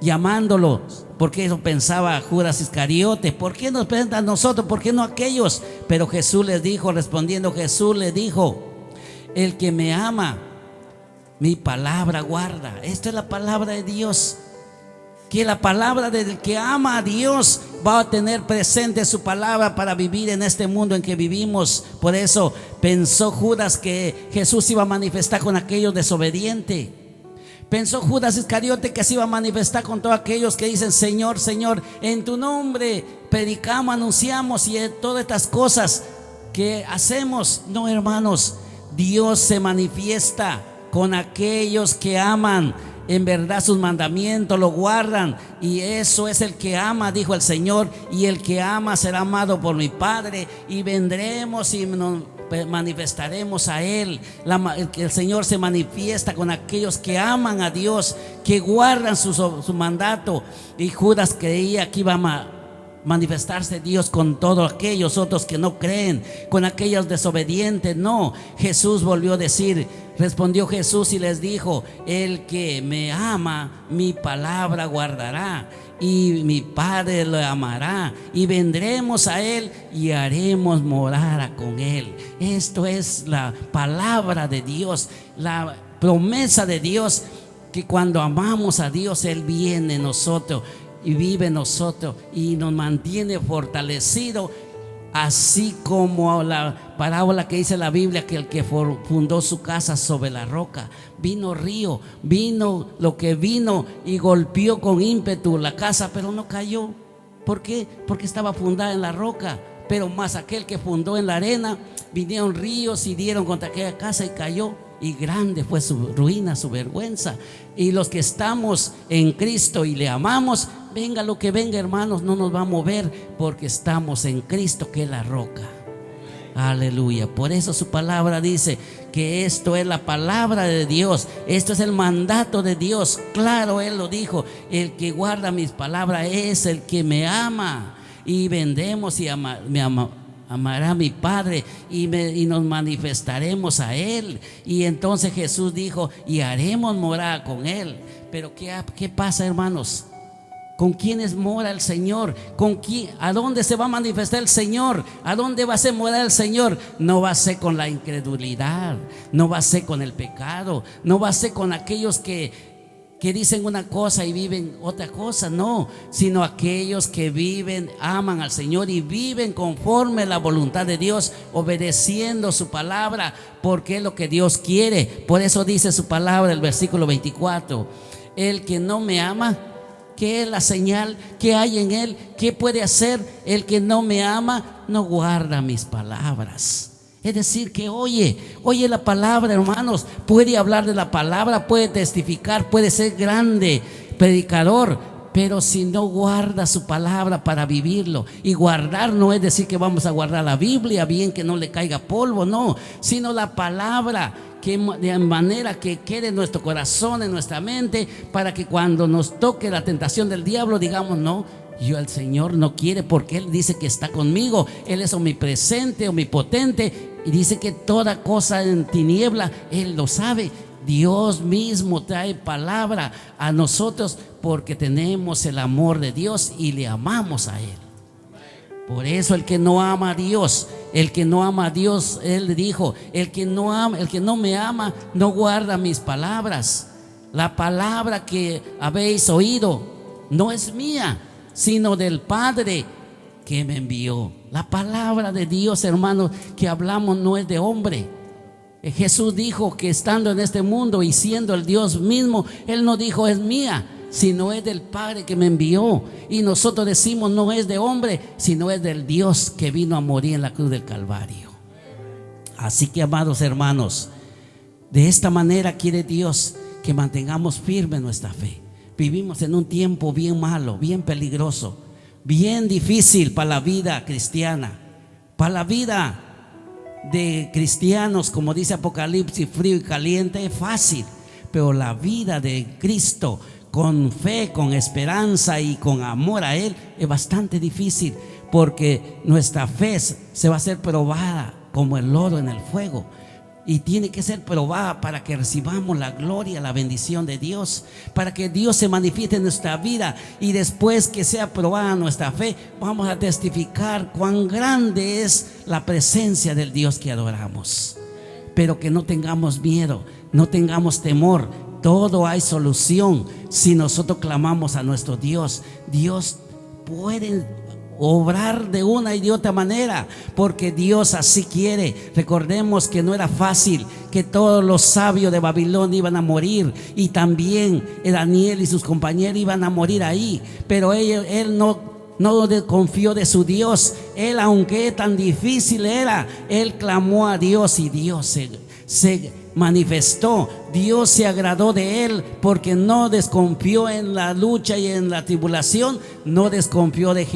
llamándolos, porque eso pensaba Judas Iscariote: ¿por qué nos presentan a nosotros? ¿Por qué no a aquellos? Pero Jesús les dijo, respondiendo Jesús les dijo: el que me ama, mi palabra guarda. Esta es la palabra de Dios, que la palabra del que ama a Dios va a tener presente su palabra para vivir en este mundo en que vivimos. Por eso pensó Judas que Jesús iba a manifestar con aquellos desobedientes. Pensó Judas Iscariote que se iba a manifestar con todos aquellos que dicen: Señor, Señor, en tu nombre predicamos, anunciamos y todas estas cosas que hacemos. No, hermanos, Dios se manifiesta con aquellos que aman en verdad sus mandamientos, lo guardan, y eso es el que ama, dijo el Señor, y el que ama será amado por mi Padre, y vendremos y nos manifestaremos a Él. El Señor se manifiesta con aquellos que aman a Dios, que guardan su mandato. Y Judas creía que iba a manifestarse Dios con todos aquellos otros que no creen, con aquellos desobedientes. No, Jesús volvió a decir, respondió Jesús y les dijo: el que me ama, mi palabra guardará, y mi Padre lo amará, y vendremos a Él y haremos morada con Él. Esto es la palabra de Dios, la promesa de Dios, que cuando amamos a Dios, Él viene en nosotros y vive en nosotros y nos mantiene fortalecido. Así como la parábola que dice la Biblia, que el que fundó su casa sobre la roca, vino río, vino lo que vino y golpeó con ímpetu la casa, pero no cayó. ¿Por qué? Porque estaba fundada en la roca. Pero más aquel que fundó en la arena, vinieron ríos y dieron contra aquella casa y cayó, y grande fue su ruina, su vergüenza. Y los que estamos en Cristo y le amamos, venga lo que venga, hermanos, no nos va a mover, porque estamos en Cristo, que es la roca. Aleluya. Por eso su palabra dice que esto es la palabra de Dios, esto es el mandato de Dios. Claro, Él lo dijo: el que guarda mis palabras es el que me ama, y vendremos y amará a mi Padre, y nos manifestaremos a Él. Y entonces Jesús dijo: y haremos morada con Él. Pero ¿qué pasa, hermanos? ¿Con quiénes mora el Señor? ¿A dónde se va a manifestar el Señor? ¿A dónde va a ser morar el Señor? No va a ser con la incredulidad, no va a ser con el pecado, no va a ser con aquellos que dicen una cosa y viven otra cosa, no, sino aquellos que viven, aman al Señor y viven conforme a la voluntad de Dios, obedeciendo su palabra, porque es lo que Dios quiere. Por eso dice su palabra, el versículo 24: el que no me ama, ¿qué es la señal que hay en él? ¿Qué puede hacer? El que no me ama no guarda mis palabras. Es decir, que oye la palabra, hermanos, puede hablar de la palabra, puede testificar, puede ser grande predicador, pero si no guarda su palabra para vivirlo. Y guardar no es decir que vamos a guardar la Biblia bien, que no le caiga polvo, no, sino la palabra de manera que quede en nuestro corazón, en nuestra mente, para que cuando nos toque la tentación del diablo digamos: no, yo el Señor no quiere, porque Él dice que está conmigo. Él es omnipresente, omnipotente, y dice que toda cosa en tiniebla Él lo sabe. Dios mismo trae palabra a nosotros porque tenemos el amor de Dios y le amamos a Él. Por eso el que no ama a Dios, Él dijo: el que no me ama, no guarda mis palabras. La palabra que habéis oído no es mía, sino del Padre que me envió. La palabra de Dios, hermanos, que hablamos no es de hombre. Jesús dijo que estando en este mundo y siendo el Dios mismo, Él no dijo: es mía, sino es del Padre que me envió. Y nosotros decimos: no es de hombre, sino es del Dios que vino a morir en la cruz del Calvario. Así que, amados hermanos, de esta manera quiere Dios que mantengamos firme nuestra fe. Vivimos en un tiempo bien malo, bien peligroso, bien difícil para la vida cristiana, para la vida de cristianos. Como dice Apocalipsis, frío y caliente es fácil, pero la vida de Cristo con fe, con esperanza y con amor a Él es bastante difícil, porque nuestra fe se va a ser probada como el lodo en el fuego, y tiene que ser probada para que recibamos la gloria, la bendición de Dios, para que Dios se manifieste en nuestra vida. Y después que sea probada nuestra fe, vamos a testificar cuán grande es la presencia del Dios que adoramos. Pero que no tengamos miedo, no tengamos temor. Todo hay solución si nosotros clamamos a nuestro Dios. Dios puede obrar de una y de otra manera, porque Dios así quiere. Recordemos que no era fácil, que todos los sabios de Babilonia iban a morir, y también Daniel y sus compañeros iban a morir ahí, pero él no desconfió de su Dios. Él, aunque tan difícil era, él clamó a Dios, y Dios se manifestó. Dios se agradó de él, porque no desconfió en la lucha y en la tribulación, no desconfió de Jehová.